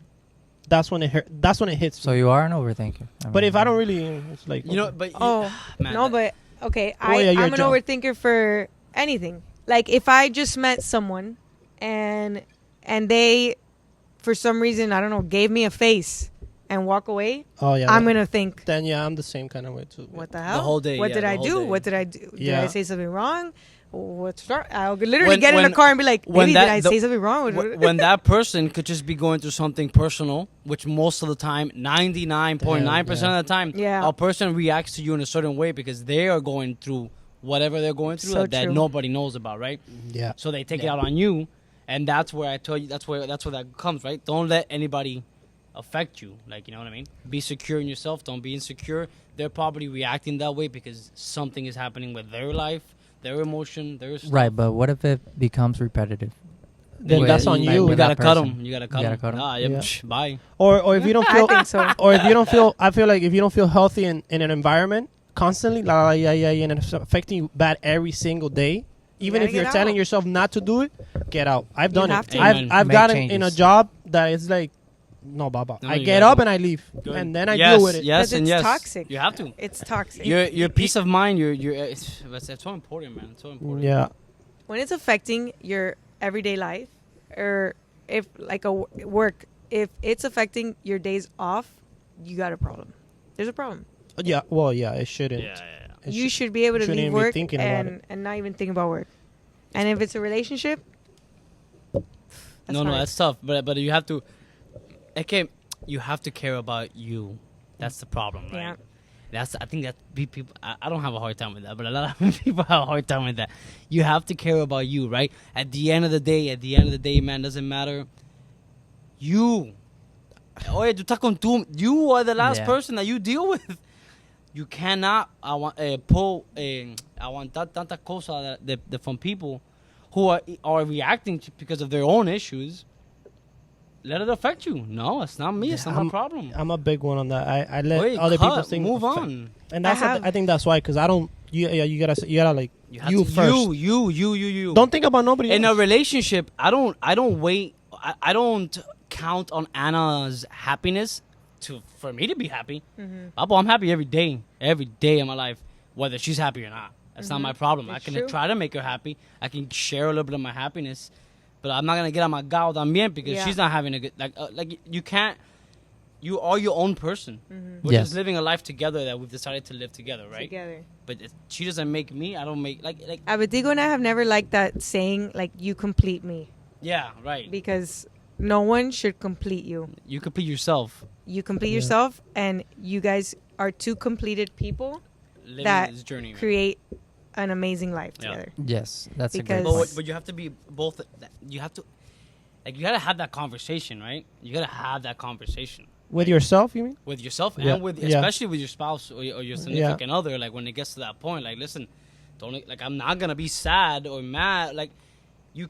That's when it hurt. That's when it hits. So me. you are an overthinker. But if I don't really, it's like You know, but Oh, man, no, but okay. Oh, yeah, you're I'm a an Joe. overthinker for anything. Like if I just met someone and they, for some reason, I don't know, gave me a face and walk away, oh yeah, I'm gonna think, then yeah, I'm the same kind of way too. what the hell? whole day, What yeah, did the I whole do? day. What did I do? Did Yeah. I say something wrong? What's wrong? I'll literally When- get in when- the car and be like, when maybe that- did I the- say something wrong? when that person could just be going through something personal, which most of the time, 99.9% of the time, Yeah. a person reacts to you in a certain way because they are going through whatever they're going through So that true. nobody knows about, right? Yeah, So they take it out on you, and that's where I tell you that's where that comes, right? Don't let anybody affect you. Like, you know what I mean? Be secure in yourself. Don't be insecure. They're probably reacting that way because something is happening with their life, their emotion, their stuff. Right, but what if it becomes repetitive? then With- that's on like, you. You with gotta that cut person. them. You gotta You cut gotta them. cut 'em. Nah, yeah, Yeah. bye. Or if you don't I feel, think so. or if you don't feel, I feel like if you don't feel healthy in an environment constantly, and it's affecting you bad every single day. Even gotta if you're get telling out. yourself not to do it, get out. I've You done have it. to. Amen. I've Make gotten in a changes. job that is like No, Baba. No, I you get gotta up do- and I leave, Good. and then I Yes, deal with it. Yes, 'Cause and it's yes. toxic. You have to. It's toxic. Your peace of mind. It's so important, man. It's so important. Yeah. When it's affecting your everyday life, or if like work, if it's affecting your days off, you got a problem. There's a problem. Yeah. Well, yeah. It shouldn't. Yeah. It You should be able to shouldn't leave even be work thinking about it. and not even think about work. And if it's a relationship, that's No, hard. that's tough. But you have to. Okay, you have to care about you. That's the problem, right? Yeah. I think that people. I don't have a hard time with that, but a lot of people have a hard time with that. You have to care about you, right? At the end of the day, man, doesn't matter. You. Oye, tú estás con tú. You are the last Yeah. person that you deal with. You cannot aguantar tanta cosa from people who are reacting because of their own issues. Let it affect you. No, it's not me. It's not my problem. I'm a big one on that. I let Wait, other people cut, think. move on. And that's I think that's why, because I don't. You gotta like have you to- first. You. Don't think about nobody In else. a relationship, I don't wait. I don't count on Anna's happiness for me to be happy. Papa, I'm happy every day of my life, whether she's happy or not. That's not my problem. I It's can true. try to make her happy. I can share a little bit of my happiness, but I'm not gonna get on my gal también because Yeah. she's not having a good like you can't. You are your own person. We're Yes. just living a life together that we've decided to live together, right? Together. But she doesn't make me. I don't make like Albertico and I have never liked that saying, like, you complete me. yeah, right. Because no one should complete you. You complete yourself. You complete Yeah. yourself, and you guys are two completed people Living that this journey. man. create an amazing life Yeah. together. Yes, that's a Because- great But, point. but you have to be both. You have to, like, you gotta have that conversation, right? You gotta have that conversation With yourself, you mean? with yourself Yeah, and with, yeah. especially with your spouse or your significant other. Like when it gets to that point, like, listen, don't like. I'm not gonna be sad or mad. Like, you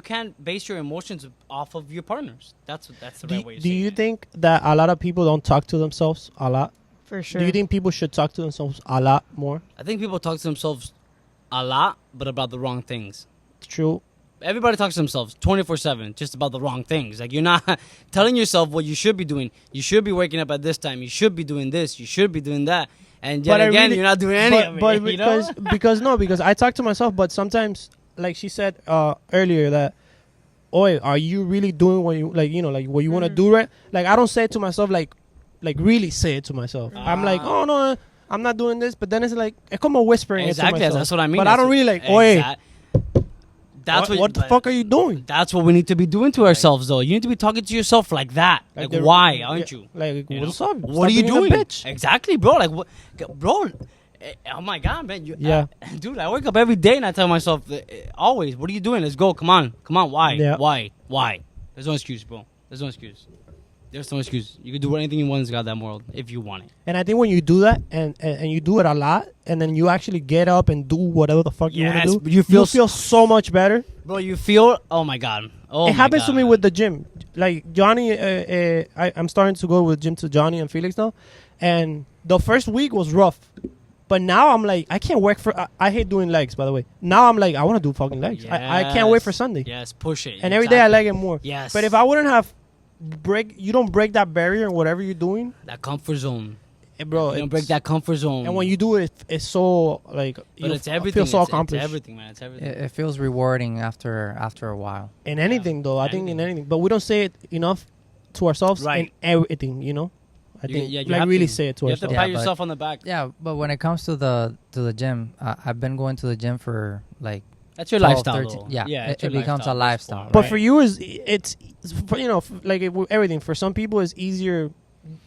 can't base your emotions off of your partners. That's the right way. To Do say you it. think that a lot of people don't talk to themselves a lot? For sure. Do you think people should talk to themselves a lot more? I think people talk to themselves a lot, but about the wrong things. True. Everybody talks to themselves 24/7 just about the wrong things. Like, you're not telling yourself what you should be doing. You should be waking up at this time. You should be doing this. You should be doing that. And yet But I again, really- you're not doing any of it. But you know? because I talk to myself, but sometimes, like she said earlier, that, "Oi, are you really doing what you like? You know, like what you want to do, right?" Like I don't say it to myself, like really say it to myself. I'm like, "Oh no, I'm not doing this," but then it's like, it's como whispering Exactly. it to myself. That's what I mean. But I don't really like, "Oi, That's what the but fuck are you doing?" That's what we need to be doing to ourselves, though. You need to be talking to yourself like that. Like the- why aren't yeah, you? Like, You what's know? up? What Stop are you being a doing? bitch. Exactly, bro. Like, what, bro? Oh my God, man. Yeah. Dude, I wake up every day and I tell myself, always, what are you doing? Let's go. Come on. Why? Yeah. Why? There's no excuse, bro. There's no excuse. There's no excuse. You can do anything you want in this goddamn world if you want it. And I think when you do that, and you do it a lot, and then you actually get up and do whatever the fuck you want Yes, to do, you feel so much better. Bro, you feel, oh my God. Oh It my happens to God, me man. with the gym. Like Johnny, I'm starting to go with gym to Johnny and Felix now, and the first week was rough. But now I'm like, I can't work for. I hate doing legs, by the way. Now I'm like, I want to do fucking legs. I can't wait for Sunday. Yes, push it. And every day I like it more. Yes. But if I wouldn't have you don't break that barrier in whatever you're doing, that comfort zone. bro. You don't break that comfort zone. And when you do it, it's so like but you it's everything. feel so It's accomplished. everything, man. It's everything. It feels rewarding after a while. In anything, though, I think in Anything. anything, but we don't say it enough to ourselves Right. in everything. You know, I You- think yeah, you like have really to. say it to You have to ourselves. Yeah, pat but- yourself on the back. Yeah, but when it comes to the gym, I've been going to the gym for like That's your 12, lifestyle, 13 though. yeah, it's it your becomes a at this lifestyle, point, But right? for you, it's for, like with everything. For some people, it's easier,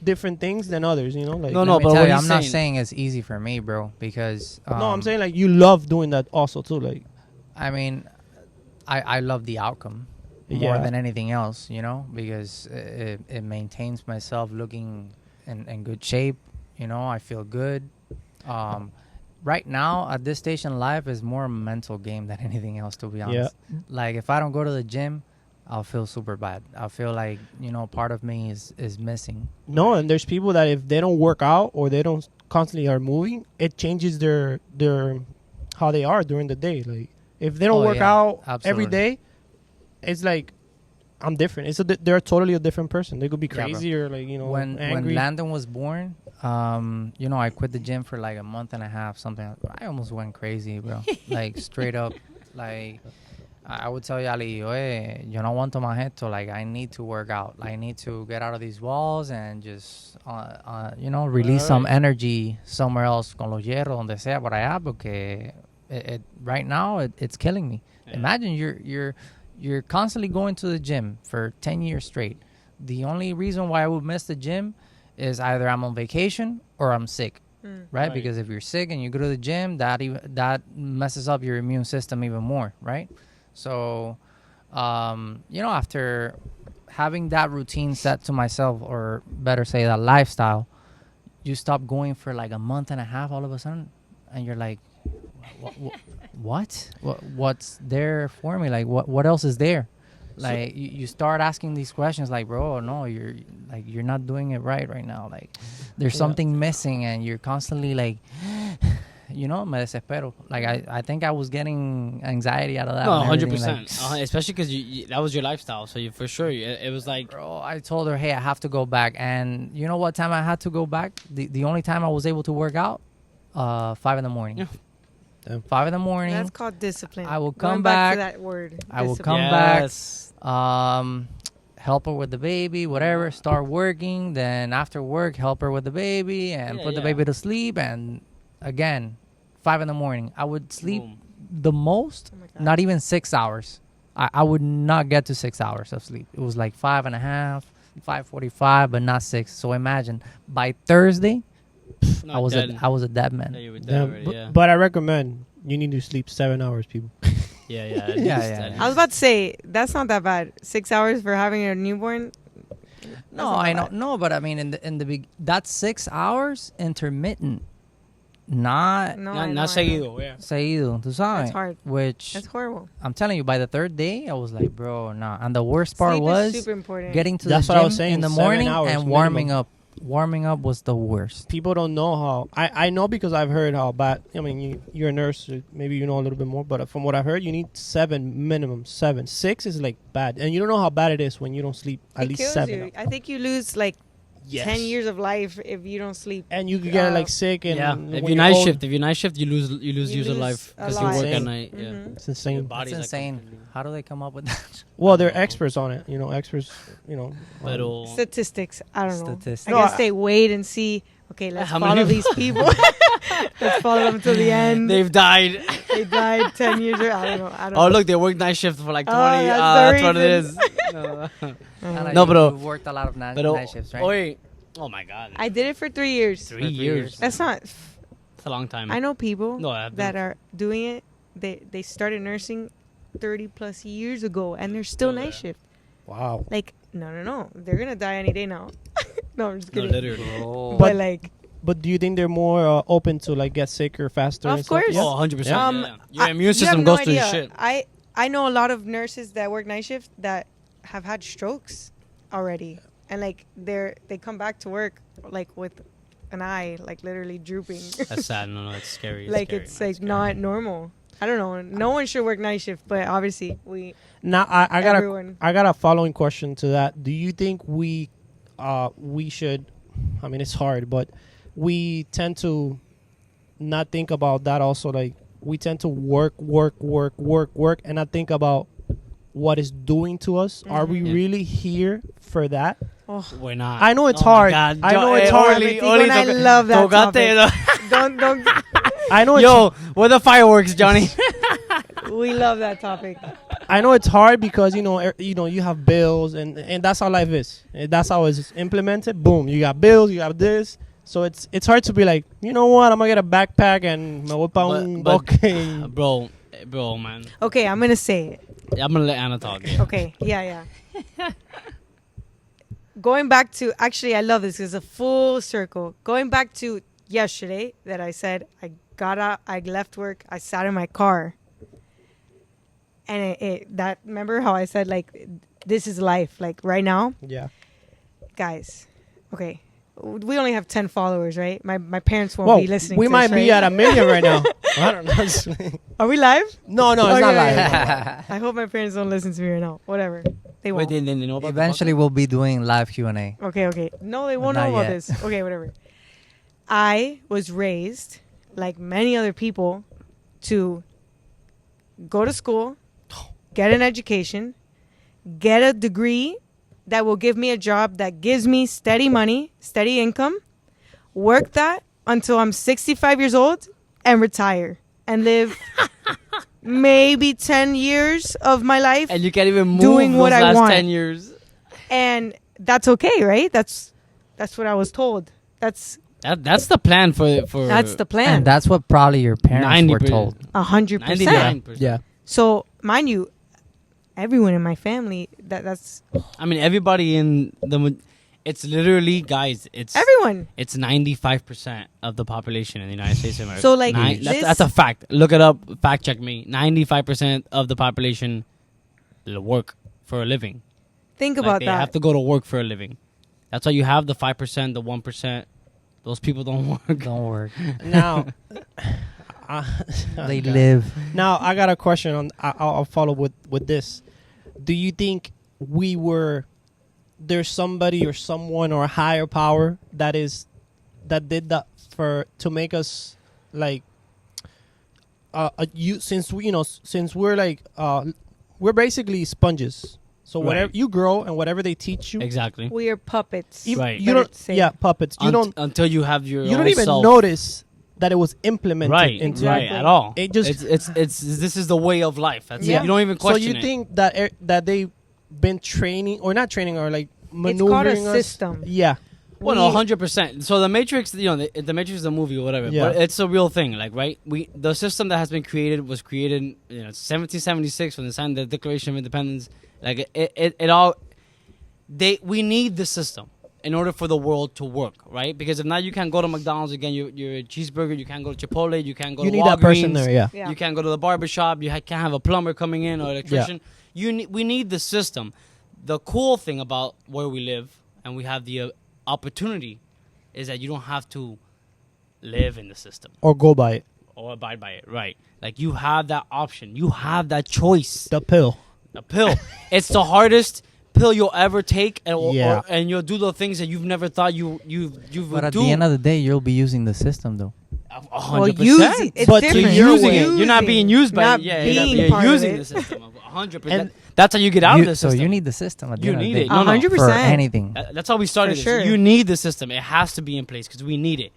different things than others. You know, like No, let me but tell what you, he's I'm not saying- saying it's easy for me, bro, because no, I'm saying like you love doing that also too. Like I mean, I love the outcome more Yeah. than anything else, you know, because it maintains myself looking in good shape. You know, I feel good. Right now, at this station in life, is more a mental game than anything else, to be honest. Like, if I don't go to the gym, I'll feel super bad. I'll feel like, you know, part of me is missing. no, and there's people that if they don't work out or they don't constantly are moving, it changes their how they are during the day. Like if they don't Oh, work yeah, out every absolutely. day, it's like I'm different. They're totally a different person. They could be Yeah, bro. crazy or like when angry. Landon was born, I quit the gym for like a month and a half, something. I almost went crazy, bro. Like straight up, like I would tell Yali, yo no aguanto más esto. Like I need to work out. I need to get out of these walls and just, release some energy somewhere else, con los hierros, donde sea por allá, porque right now it's killing me. Yeah. Imagine you're constantly going to the gym for 10 years straight. The only reason why I would miss the gym is either I'm on vacation or I'm sick, right? Right. Because if you're sick and you go to the gym, that messes up your immune system even more, right? So, after having that routine set to myself, or better say that lifestyle, you stop going for like a month and a half all of a sudden, and you're like, what's there for me? Like what else is there? Like you start asking these questions like, bro, no, you're not doing it right now. Like there's something missing, and you're constantly like, me desespero. Like I think I was getting anxiety out of that. No, and 100%. everything, Especially because that was your lifestyle. So you for sure, it was like, bro, I told her, hey, I have to go back. And you know what time I had to go back? The only time I was able to work out, 5 in the morning. Yeah. Damn. 5 in the morning. That's called discipline. I will Going come back to back. that word. I will discipline. come back. yes. Help her with the baby, whatever, start working, then after work help her with the baby and Yeah, put the yeah. baby to sleep, and again 5 in the morning I would sleep Boom. the most, Oh my God. not even 6 hours. I would not get to 6 hours of sleep. It was like 5.5, 5:45, but not 6. So imagine by Thursday Not I was dead. a dead man. Yeah, you were dead Damn, already, but, yeah. but I recommend you need to sleep 7 hours, people. Yeah. Yeah. I was about to say that's not that bad. 6 hours for having a newborn. No, not I know, bad. no, but I mean in the that's 6 hours intermittent, not No, Not, I know, not I know. seguido, yeah. seguido, tú sabes. That's hard. Which That's horrible. I'm telling you, by the third day, I was like, bro, nah. And the worst part Sleep was is super important. getting to That's the what I gym was saying, in the 7 morning hours and warming minimum. up. Warming up was the worst. People don't know how. I know because I've heard how bad. I mean, you're a nurse, so maybe you know a little bit more. But from what I've heard, you need 7 minimum. 7, 6 is like bad, and you don't know how bad it is when you don't sleep at It least kills 7. you. I think you lose like Yes. 10 years of life if you don't sleep. And you could get like sick and Yeah. when If you're you night old, shift, you lose You years of lose life a because you lot. work at Insane. night. Yeah. Mhm. it's Your insane. body's That's like insane. completely- How do they come up with that? Well, they're know. experts on it. Experts. Pero Statistics. I don't know. Statistics. I No, guess they wait and see. Okay, let's How follow many these people. Let's follow them to the end. they've died. They died 10 years ago. I don't know. Oh, look, they work night shift for like 20. Oh, that's the That's what it is. reason. Kinda, No, you- bro. you worked a lot of Pero, night shifts, right? oye, oh my God. I did it for 3 years. 3 years. That's not. That's a long time. I know people No, I've that been- are doing it. They started nursing 30 plus years ago, and they're still Still night there. shift. Wow. Like, no. They're gonna die any day now. No, I'm just No, kidding. literally. Bro. but like, But do you think they're more open to like get sicker faster? Of and stuff? course. Yeah. Oh, 100%. Um, yeah. Your I- immune you have system no goes through your idea. shit. I know a lot of nurses that work night shift that have had strokes already, and like they come back to work like with an eye like literally drooping. That's sad. No, it's scary. Like scary, it's man. like not normal. I don't know. No one should work night shift, but obviously we. Now I got Everyone. I got a following question to that. Do you think we should? I mean, it's hard, but we tend to not think about that. Also, like we tend to work, and not think about what it's doing to us. Are we Yeah. really here for that? Oh, We're not. I know it's Oh my hard. God. I know Yo, it's eh, hard. Oli, Albertico and I toca- love that tocate- don't. I know it's Yo, where the fireworks, Johnny? We love that topic. I know it's hard because you have bills and that's how life is. And that's how it's implemented. Boom, you got bills, you have this. So it's hard to be like, you know what? I'm gonna get a backpack and me voy pa un But- bosque. bro, man. Okay, I'm gonna say it. I'm gonna let Anna talk. Yeah. Okay, yeah. Going back to actually, I love this. It's a full circle. Going back to yesterday, that I said I got out, I left work, I sat in my car, and that remember how I said like this is life, like right now, Yeah. guys. Okay, we only have 10 followers, right? My parents won't Well, be listening. we to might this, be right? at 1 million right now. I don't know. Are we live? no, it's Oh, not yeah, live. yeah. I hope my parents don't listen to me right now. Whatever. They Wait, won't. they know about Eventually, we'll be doing live Q&A. Okay. No, they won't Not know about yet. this. Okay, whatever. I was raised, like many other people, to go to school, get an education, get a degree that will give me a job that gives me steady money, steady income, work that until I'm 65 years old and retire and live maybe 10 years of my life. and you can't even move doing those what I last want. 10 years. And that's okay, right? That's what I was told. That's That's the plan for that's the plan. And that's what probably your parents were 90%. told. 100%. 99%. Yeah. So, mind you, everyone in my family, that's I mean, everybody in it's literally, guys, it's everyone. it's 95% of the population in the United States of America. So, like, that's a fact. Look it up. Fact check me. 95% of the population work for a living. Think Like, about they that. have to go to work for a living. That's why you have the 5%, the 1%. Those people don't work. Don't work. Now, They live. Now I got a question on. I'll follow with this. Do you think there's somebody or someone or a higher power that did that to make us like since we're like we're basically sponges. So Right. whatever you grow and whatever they teach you, Exactly. We are puppets. Right. you don't. Yeah, puppets. You don't. Until you have your You don't own even self. notice that it was implemented Right, into right, Exactly. at all. It just- it's this is the way of life. That's Yeah. it. You don't even So question you it. think that they've been training or not training or like It's called a maneuvering us? system. Yeah. Well, no, We- 100%. So the Matrix, the Matrix is a movie or whatever, Yeah. but it's a real thing. Like, right? The system that has been created was created, 1776 when they signed the Declaration of Independence. Like, it all. We need the system in order for the world to work, right? Because if not, you can't go to McDonald's again. You're a cheeseburger. You can't go to Chipotle. You can't go. You to need Walgreens. that person there. Yeah. Yeah. You can't go to the barbershop. You can't have a plumber coming in or electrician. We need the system. The cool thing about where we live and we have the opportunity is that you don't have to live in the system Or go by it. or abide by it, right? Like you have that option. You have that choice. The pill. A pill. It's the hardest pill you'll ever take, and Yeah. and you'll do the things that you've never thought you But would at do. the end of the day, you'll be using the system, though. 100%. using it's But to different. your using way. it. You're not being used by Not it. Yeah, being you're part of using it. the system. 100%. And That's how you get out of the So system. you need the system. At the You end of the need day. it. No, no. 100%. For anything. That's how we started For this. sure. You need the system. It has to be in place because we need it.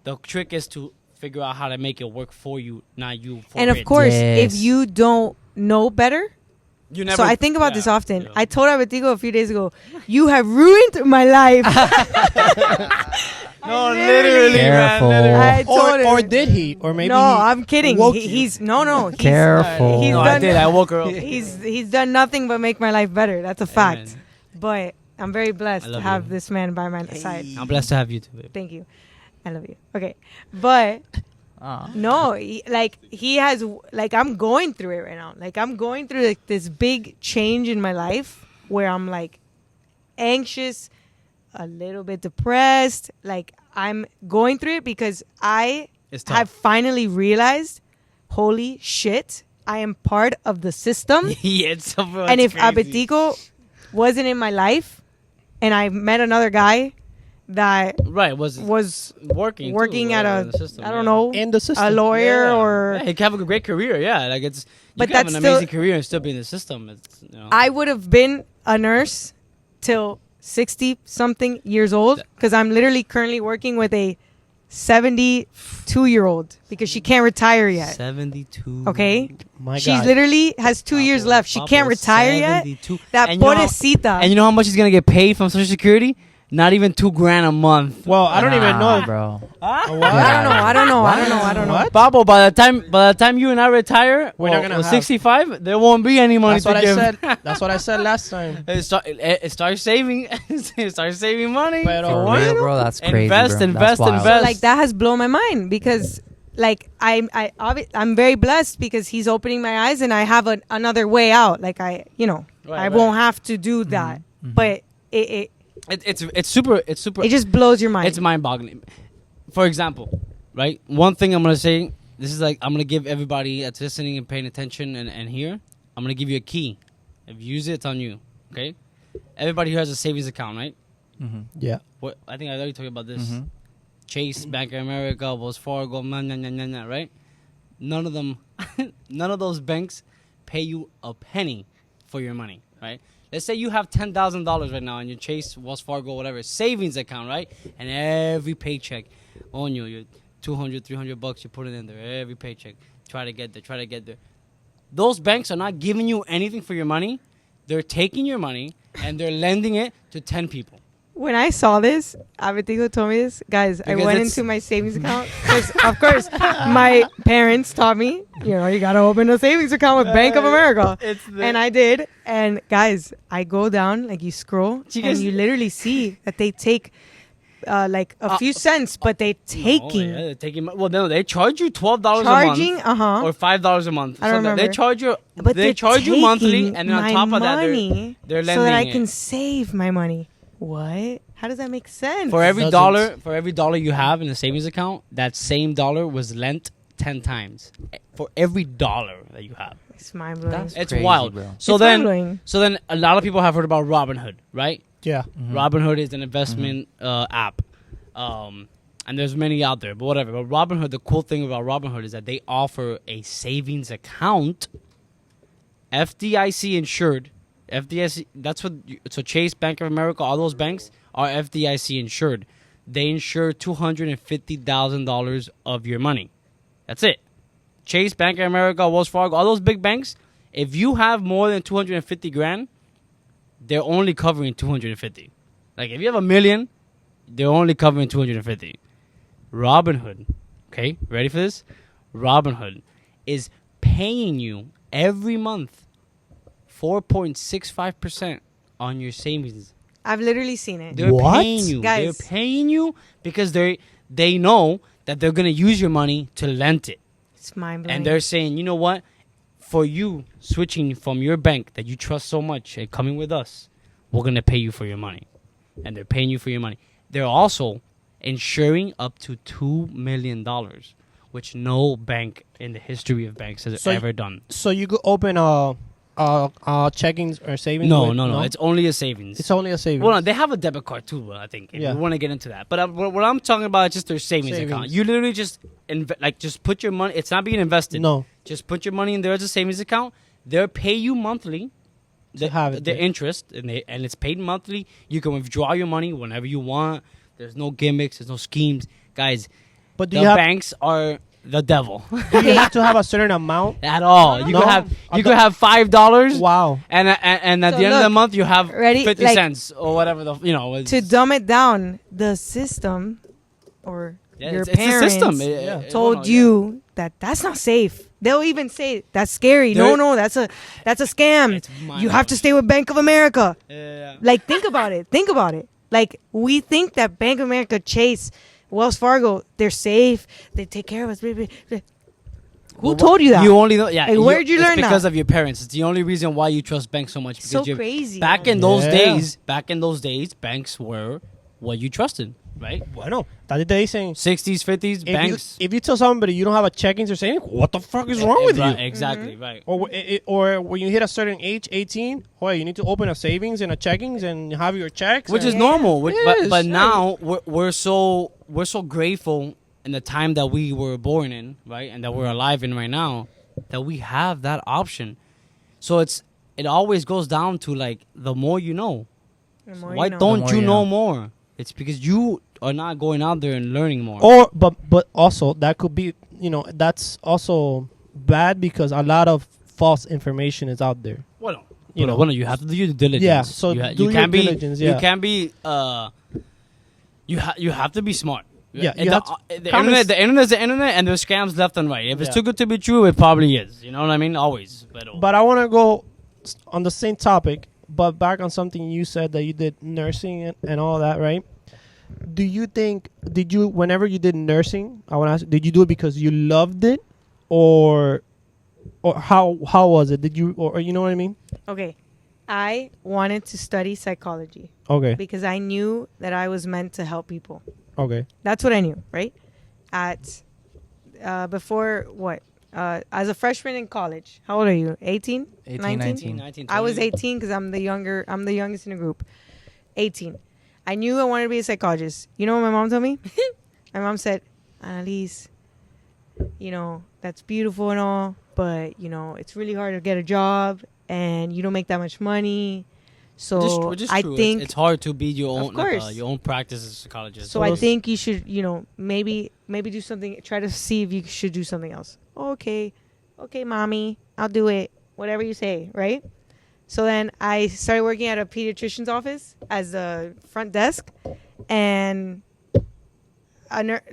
The trick is to figure out how to make it work for you, not you for And it. of course, if Yes. you don't know better, You never, so I think about yeah, this often. yeah. I told Albertico a few days ago, you have ruined my life. No, literally- Careful. I told him. Or did he? Or maybe no, I'm kidding. woke you. He's no. He's, Careful. He's No, I done. did. I woke her up. He's done nothing but make my life better. That's a fact. Amen. But I'm very blessed I to love have you. this man by my side. I'm blessed to have you too, babe. Thank you. I love you. Okay, but Ah. no, he has like I'm going through it right now. Like I'm going through like this big change in my life where I'm like anxious, a little bit depressed. Like I'm going through it because I It's have tough. finally realized, holy shit, I am part of the system. Yeah, it's so And if crazy. Albertico wasn't in my life and I met another guy that right was working too, at in a the system, I don't yeah. know in the system. a lawyer Yeah. or Yeah, he can have a great career. Yeah, like you But can have an that's still- amazing career and still be in the system. It's, I would have been a nurse till 60 something years old because I'm literally currently working with a 72-year-old because she can't retire yet. 72. Okay, My she's God. literally has 2 years left. She can't retire yet. 72. That And you know how- pobrecita. And you know how much he's gonna get paid from Social Security? Not even $2,000 a month. Well, I don't even know. bro. I don't know. What? Pablo, by the time you and I retire, We're not gonna have- 65, there won't be any money That's to what I give. said. That's what I said last time. Start saving. Start saving money. Pero For bueno. real, bro. That's crazy. Invest, bro. invest, That's wild. invest. Like that has blown my mind because like I'm very blessed because he's opening my eyes and I have another way out. Like I Right. won't have to do that. Mm-hmm. But it It's super. it just blows your mind. It's mind-boggling. For example, right? One thing I'm gonna say. This is like I'm gonna give everybody that's listening and paying attention and here. I'm gonna give you a key. If you use it, it's on you. Okay, everybody who has a savings account, right? Yeah. What I think I already told you about this. Mhm. Chase, Bank of America, Wells Fargo, right? None of them, none of those banks pay you a penny for your money, right? Let's say you have $10,000 right now in your Chase, Wells Fargo, whatever savings account, right? And every paycheck on you, 200, $300, you put it in there. Every paycheck, try to get there. Those banks are not giving you anything for your money. They're taking your money and they're lending it to 10 people. When I saw this, Albertico told me this. Guys, I Because went it's- into my savings account because, of course, my parents taught me, you got to open a savings account with Bank of America. And I did. And, guys, I go down, like you scroll, and you literally see that they take, like, a few cents, but they're taking. They're taking. Well, no, they charge you $12 Charging, a month or $5 a month. I don't remember. They charge you. But they they're charge you monthly, taking and then on my top of that, money they're lending so that I it. can save my money. What? How does that make sense? For every Doesn't. dollar you have in a savings account, that same dollar was lent 10 times. For every dollar that you have. It's mind blowing. That's It's crazy, wild. bro. So It's then mind-blowing. so then a lot of people have heard about Robinhood, right? Yeah. Robinhood is an investment app. And there's many out there, but whatever. But Robinhood, the cool thing about Robinhood is that they offer a savings account, FDIC insured. FDIC, that's what, so Chase, Bank of America, all those banks are FDIC insured. They insure $250,000 of your money. That's it. Chase, Bank of America, Wells Fargo, all those big banks, if you have more than 250 grand, they're only covering 250. Like if you have $1 million, they're only covering 250. Robinhood, okay, ready for this? Robinhood is paying you every month 4.65% on your savings. I've literally seen it. They're What? paying you. Guys. They're paying you because they know that they're gonna use your money to lend it. It's mind blowing. And they're saying, you know what? For you switching from your bank that you trust so much and coming with us, we're going to pay you for your money. And they're paying you for your money. They're also insuring up to $2 million, which no bank in the history of banks has So ever done. So you could open checkings or savings? No, with- no. It's only a savings. It's only a savings. Well, no, they have a debit card too, I think, if Yeah. you want to get into that. But what I'm talking about is just their savings account. Savings. You literally just just put your money. It's not being invested. No. Just put your money in there as a savings account. They'll pay you monthly. To have it the there. interest, and it's paid monthly. You can withdraw your money whenever you want. There's no gimmicks. There's no schemes, guys. But do The you have banks are the devil do you have to have a certain amount? at all. You No. could have I you thought- could have $5. Wow. And at So the end of the look, month, you have ready? 50 Like- cents or whatever it's- to dumb it down, the system or yeah, your it's a parents system. told you that that's not safe. They'll even say that's scary. They're- No, that's a scam. It's You have to stay with Bank of America. Yeah. Like, think about it. Think about it. Like, we think that Bank of America, Chase, Wells Fargo, they're safe. They take care of us. Who told you that? You only know. Yeah. Like, where'd you it's learn that? because of your parents. It's the only reason why you trust banks so much. Because So you're- crazy. Back in those Yeah. days, banks were what you trusted, right? Bueno, that's they saying. 60s, 50s, banks. If you tell somebody you don't have a checkings or savings, what the fuck is wrong with you? Exactly, right. Or when you hit a certain age, 18, you need to open a savings and a checkings and have your checks. Which and- is normal. Yes. But now we're so grateful in the time that we were born in, right, and that we're alive in right now, that we have that option. So it always goes down to like the more you know. The more Why you know. don't The more you you know know. more? It's because you are not going out there and learning more. But also that could be, that's also bad because a lot of false information is out there. Well, You know. you have to do your due diligence. Yeah, so you, do you your can't be diligence, you yeah. can't be you have to be smart. Yeah, And you have the internet's the internet, and there's scams left and right. If it's Yeah. too good to be true, it probably is. You know what I mean? Always. But I want to go on the same topic, but back on something you said that you did nursing and all that, right? Do you think, whenever you did nursing, I want to ask, did you do it because you loved it, or how was it? Did you, or you know what I mean? Okay. I wanted to study psychology Okay, because I knew that I was meant to help people. okay, That's what I knew, right? Before what? as a freshman in college. How old are you? 18? 18, 19. 19, I was 20. 18 because I'm the youngest in the group. 18. I knew I wanted to be a psychologist. You know what my mom told me? My mom said, Annalise, that's beautiful and all, but, it's really hard to get a job and you don't make that much money. So Which is I true. think it's hard to be your own, Of course. your own practice as a psychologist. So I think you should, maybe do something. Try to see if you should do something else. Okay, mommy, I'll do it. Whatever you say, right? So then I started working at a pediatrician's office as a front desk, and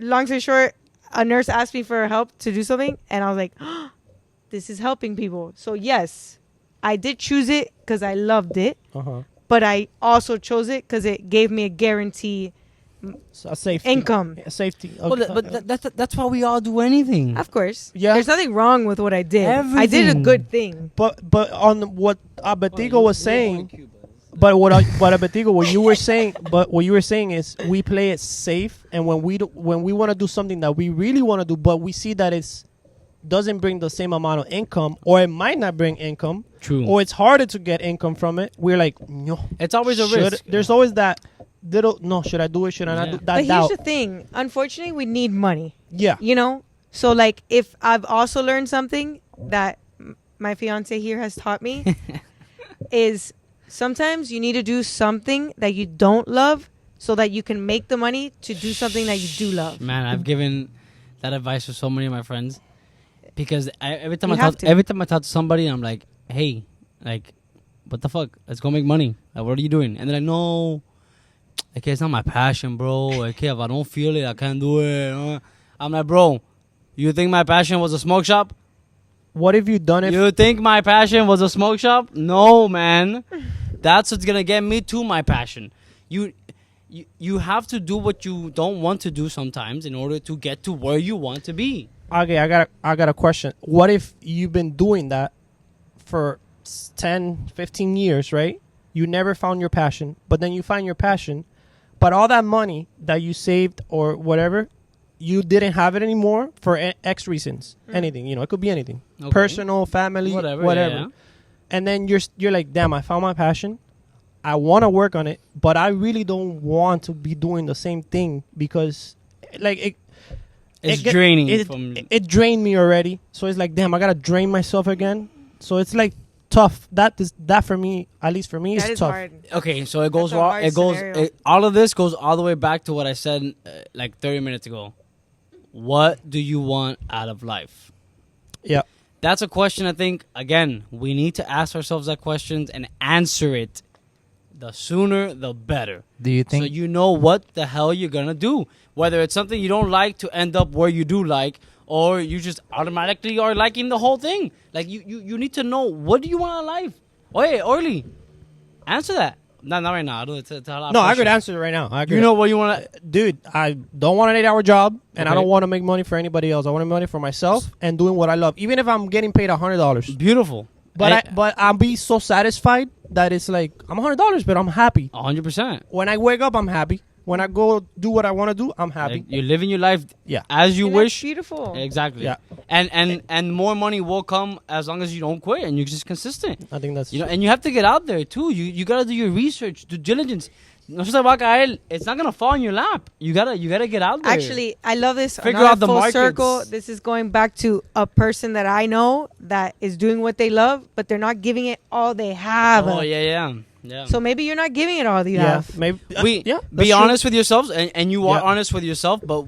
long story short, a nurse asked me for help to do something, and I was like, oh, "This is helping people." So yes, I did choose it because I loved it. But I also chose it because it gave me a guarantee So a safety income. A safety. that's why we all do anything. Of course. Yeah. There's nothing wrong with what I did. I did a Everything. good thing. But on what Albertico was saying, but what Albertico, what you were saying is we play it safe, and when we want to do something that we really want to do, but we see that it's doesn't bring the same amount of income, or it might not bring income, True. or it's harder to get income from it, we're like, no. It's always a risk. There's always that little, no, should I do it? Should I not Yeah. do that? But doubt. here's the thing. Unfortunately, we need money. Yeah. So like, if I've also learned something that my fiance here has taught me is sometimes you need to do something that you don't love so that you can make the money to do something that you do love. Man, I've given that advice to so many of my friends because every time You I have talk to somebody, I'm like, hey, like, what the fuck? Let's go make money. Like, what are you doing? And they're like, no, okay, it's not my passion, bro. Okay, if I don't feel it, I can't do it. I'm like, bro, you think my passion was a smoke shop? What have you done if You think my passion was a smoke shop? No, man. That's what's gonna get me to my passion. You have to do what you don't want to do sometimes in order to get to where you want to be. Okay, I got a question. What if you've been doing that for 10, 15 years, right? You never found your passion, but then you find your passion, but all that money that you saved or whatever, you didn't have it anymore for X reasons. Anything, it could be anything. Okay. Personal, family, Whatever. whatever. Yeah. And then you're like, damn, I found my passion. I want to work on it, but I really don't want to be doing the same thing because like It's draining. It drained me already. So it's like, damn, I gotta drain myself again. So it's like tough. That for me, at least for me, That is is tough. hard. Okay, so it goes That's a hard scenario. all of this goes all the way back to what I said like 30 minutes ago. What do you want out of life? Yeah. That's a question I think, again, we need to ask ourselves that question and answer it. The sooner, the better. Do you think So you know what the hell you're going to do. Whether it's something you don't like to end up where you do like, or you just automatically are liking the whole thing. Like, you need to know, what do you want out of life? Oh, hey, Orly, answer that. Not right now. It's a lot of No, I pressure. could answer it right now. I agree. You know what you want to... Dude, I don't want an 8-hour job, and I Okay. don't want to make money for anybody else. I want to make money for myself and doing what I love, even if I'm getting paid $100. Beautiful. But I'll be so satisfied that it's like I'm $100, but I'm happy. 100%. When I wake up, I'm happy. When I go do what I want to do, I'm happy. Like, you're living your life Yeah. as you And that's wish. beautiful. Exactly. Yeah. And more money will come as long as you don't quit and you're just consistent. I think that's And you have to get out there too. You gotta do your research, due diligence. No se va a caer. It's not gonna fall in your lap. You gotta get out there. Actually, I love this. Figure Another out the full markets. circle. This is going back to a person that I know that is doing what they love, but they're not giving it all they have. Oh yeah. So maybe you're not giving it all you yeah. have. Maybe Be that's true. honest with yourselves, and you are Yeah. honest with yourself. But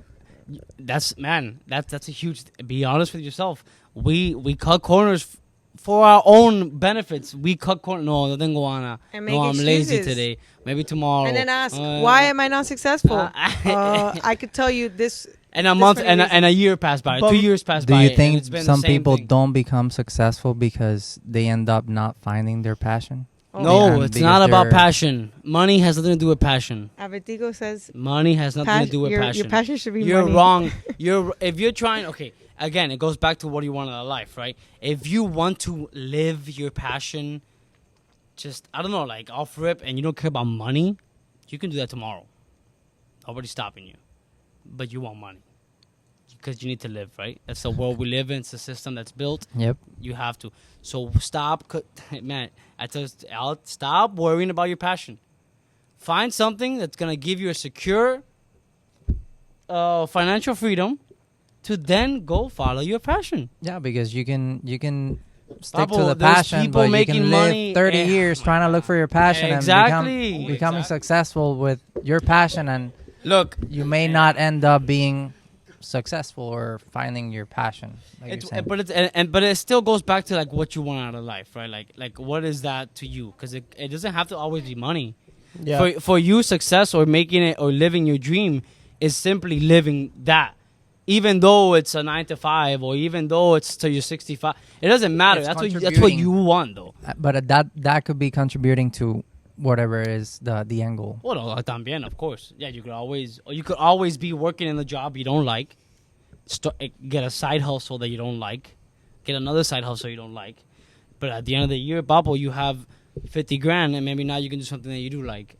that's a huge. Be honest with yourself. We cut corners for our own benefits. We cut corners. No tengo Anna. And make No, I'm lazy excuses. today. Maybe tomorrow. And then ask, why am I not successful? I could tell you this. And a this month for and reason. a year passed by. But 2 years passed do by. you and think it's been the some same people thing. don't become successful because they end up not finding their passion? No, Yeah, it's because not about they're- passion. Money has nothing to do with passion. Albertico says Money has nothing to do with your passion. passion should be You're money. wrong. If you're trying, okay, again, it goes back to what you want out of life, right? If you want to live your passion, just, I don't know, like off rip, and you don't care about money, you can do that tomorrow. Nobody's stopping you. But you want money. You because you need to live, right? That's the world we live in. It's a system that's built. Yep. You have to. So stop, man. I'll stop worrying about your passion. Find something that's gonna give you a secure financial freedom to then go follow your passion. Yeah, because you can stick Pablo, to the there's passion, people but you making can money live 30 and- years trying to look for your passion Exactly. and becoming Exactly. successful with your passion, and Look, you may not end up being successful or finding your passion. Like you're saying. but it still goes back to like what you want out of life, right? Like what is that to you? Because it doesn't have to always be money. Yeah. For you, success or making it or living your dream is simply living that. Even though it's a 9 to 5, or even though it's till you're 65, it doesn't matter. It's That's what contributing. you want, though. But that could be contributing to whatever it is the end goal. Well, no, también, of course. Yeah, you could always be working in the job you don't like. Get a side hustle that you don't like. Get another side hustle you don't like. But at the end of the year, Babo, you have 50 grand, and maybe now you can do something that you do like.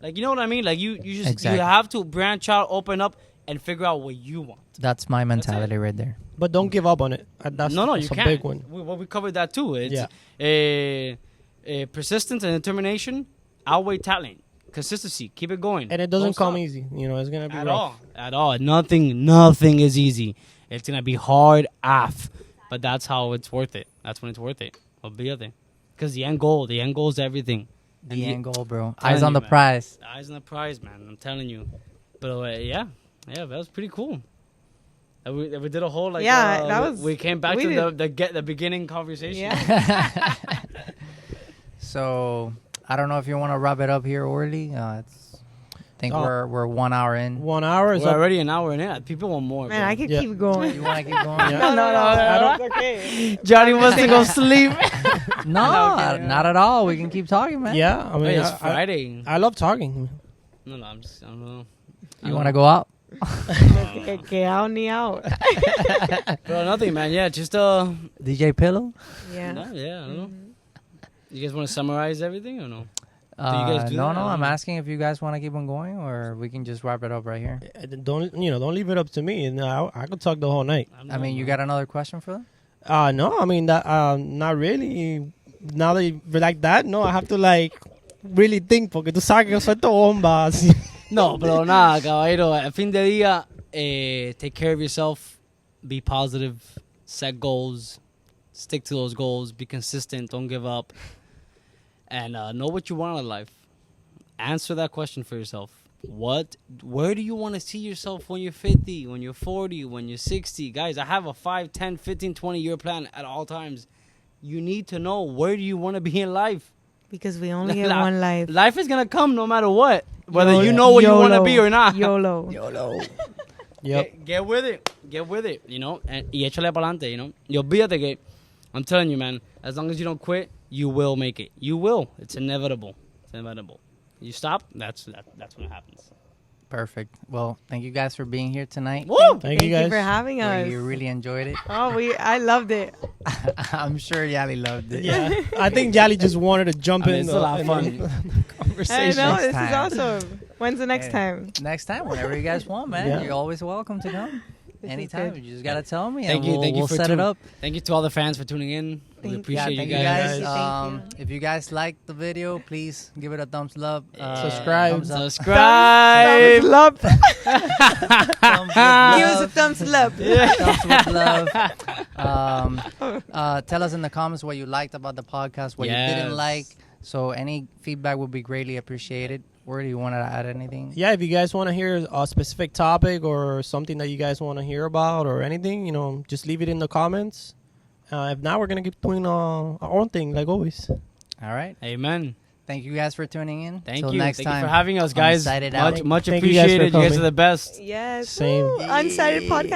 Like, you know what I mean? Like you just Exactly. you have to branch out, open up, and figure out what you want. That's my mentality right there. But don't give up on it. That's No, that's you a can't. big one. We covered that too. It's Yeah. persistence and determination outweigh talent. Consistency, keep it going. And it doesn't Don't come stop. easy. You know, it's gonna be At rough. all. At all. Nothing is easy. It's gonna be hard af. But that's how it's worth it. That's when it's worth it. Olvídate. Because the end goal is everything. The And end goal, bro. telling Eyes on you, the man. prize. Eyes on the prize, man. I'm telling you. But yeah, that was pretty cool. We did a whole like Yeah, that was- we came back we to did- the beginning conversation. Yeah. So I don't know if you want to wrap it up here, Orly. I think Oh. we're 1 hour in. 1 hour is We're up. already an hour in it. People want more. Man, bro. I could Yeah. keep going. You want to keep going? Yeah. No, I don't- it's okay. Johnny wants to go sleep. No, Okay. not at all. We can keep talking, man. Yeah, I mean, Wait, it's I Friday. I love talking. No, I don't know. You want to go out? Que out ni out. Bro, nothing, man. Yeah, just DJ Pillow? Yeah. no, yeah, I don't know. You guys want to summarize everything or no? you guys do no, that? no. I I'm don't know. asking if you guys want to keep on going, or we can just wrap it up right here. Don't leave it up to me. And I could talk the whole night. don't I know, mean, you man. got another question for them? No, I mean that. Not really. Now that you're like that, no, I have to like really think porque tú sabes que yo suelto bombas. No, pero nada, caballero. Al fin de día, take care of yourself. Be positive. Set goals. Stick to those goals. Be consistent. Don't give up. And know what you want in life. Answer that question for yourself. Where do you want to see yourself when you're 50, when you're 40, when you're 60? Guys, I have a 5, 10, 15, 20-year plan at all times. You need to know, where do you want to be in life? Because we only get one life. Life is going to come no matter what. Whether YOLO. you know what you want to be or not. YOLO. Yep. Get with it. Get with it, you know. And y échale pa'lante, you know. Y olvídate que, I'm telling you, man, as long as you don't quit, you will make it. You will. It's inevitable. It's inevitable. You stop, that's when it happens. Perfect. Well, thank you guys for being here tonight. Woo! Thank you guys. for having us. We really enjoyed it. I loved it. I'm sure Yali loved it. Yeah, I think Yali just wanted to jump I mean, in. it's a lot of in fun. the I conversation. know, Next this time. is awesome. When's the next Hey. time? Next time, whenever you guys want, man. Yeah. You're always welcome to come. This is Anytime. good. You just got to tell me, Thank and you. Thank you we'll for set it tuning- up. Thank you to all the fans for tuning in. We Thank appreciate Thank you you guys. guys. Thank you. If you guys liked the video, please give it a thumbs up. Subscribe. Thumbs up. Subscribe. Thumbs up. Thumbs with Give us a love. thumbs up. Thumbs with love. Tell us in the comments what you liked about the podcast, what you didn't Yes. like. So any feedback would be greatly appreciated. Where do you want to add anything? Yeah, if you guys want to hear a specific topic or something that you guys want to hear about or anything, just leave it in the comments. If not, we're going to keep doing our own thing, like always. All right. Amen. Thank you guys for tuning in. Thank Till you. next Thank time. you for having us, guys. Unsighted Much, out. much Thank you guys for appreciated. You guys coming. are the best. Yes. Same. Woo. Unsighted podcast.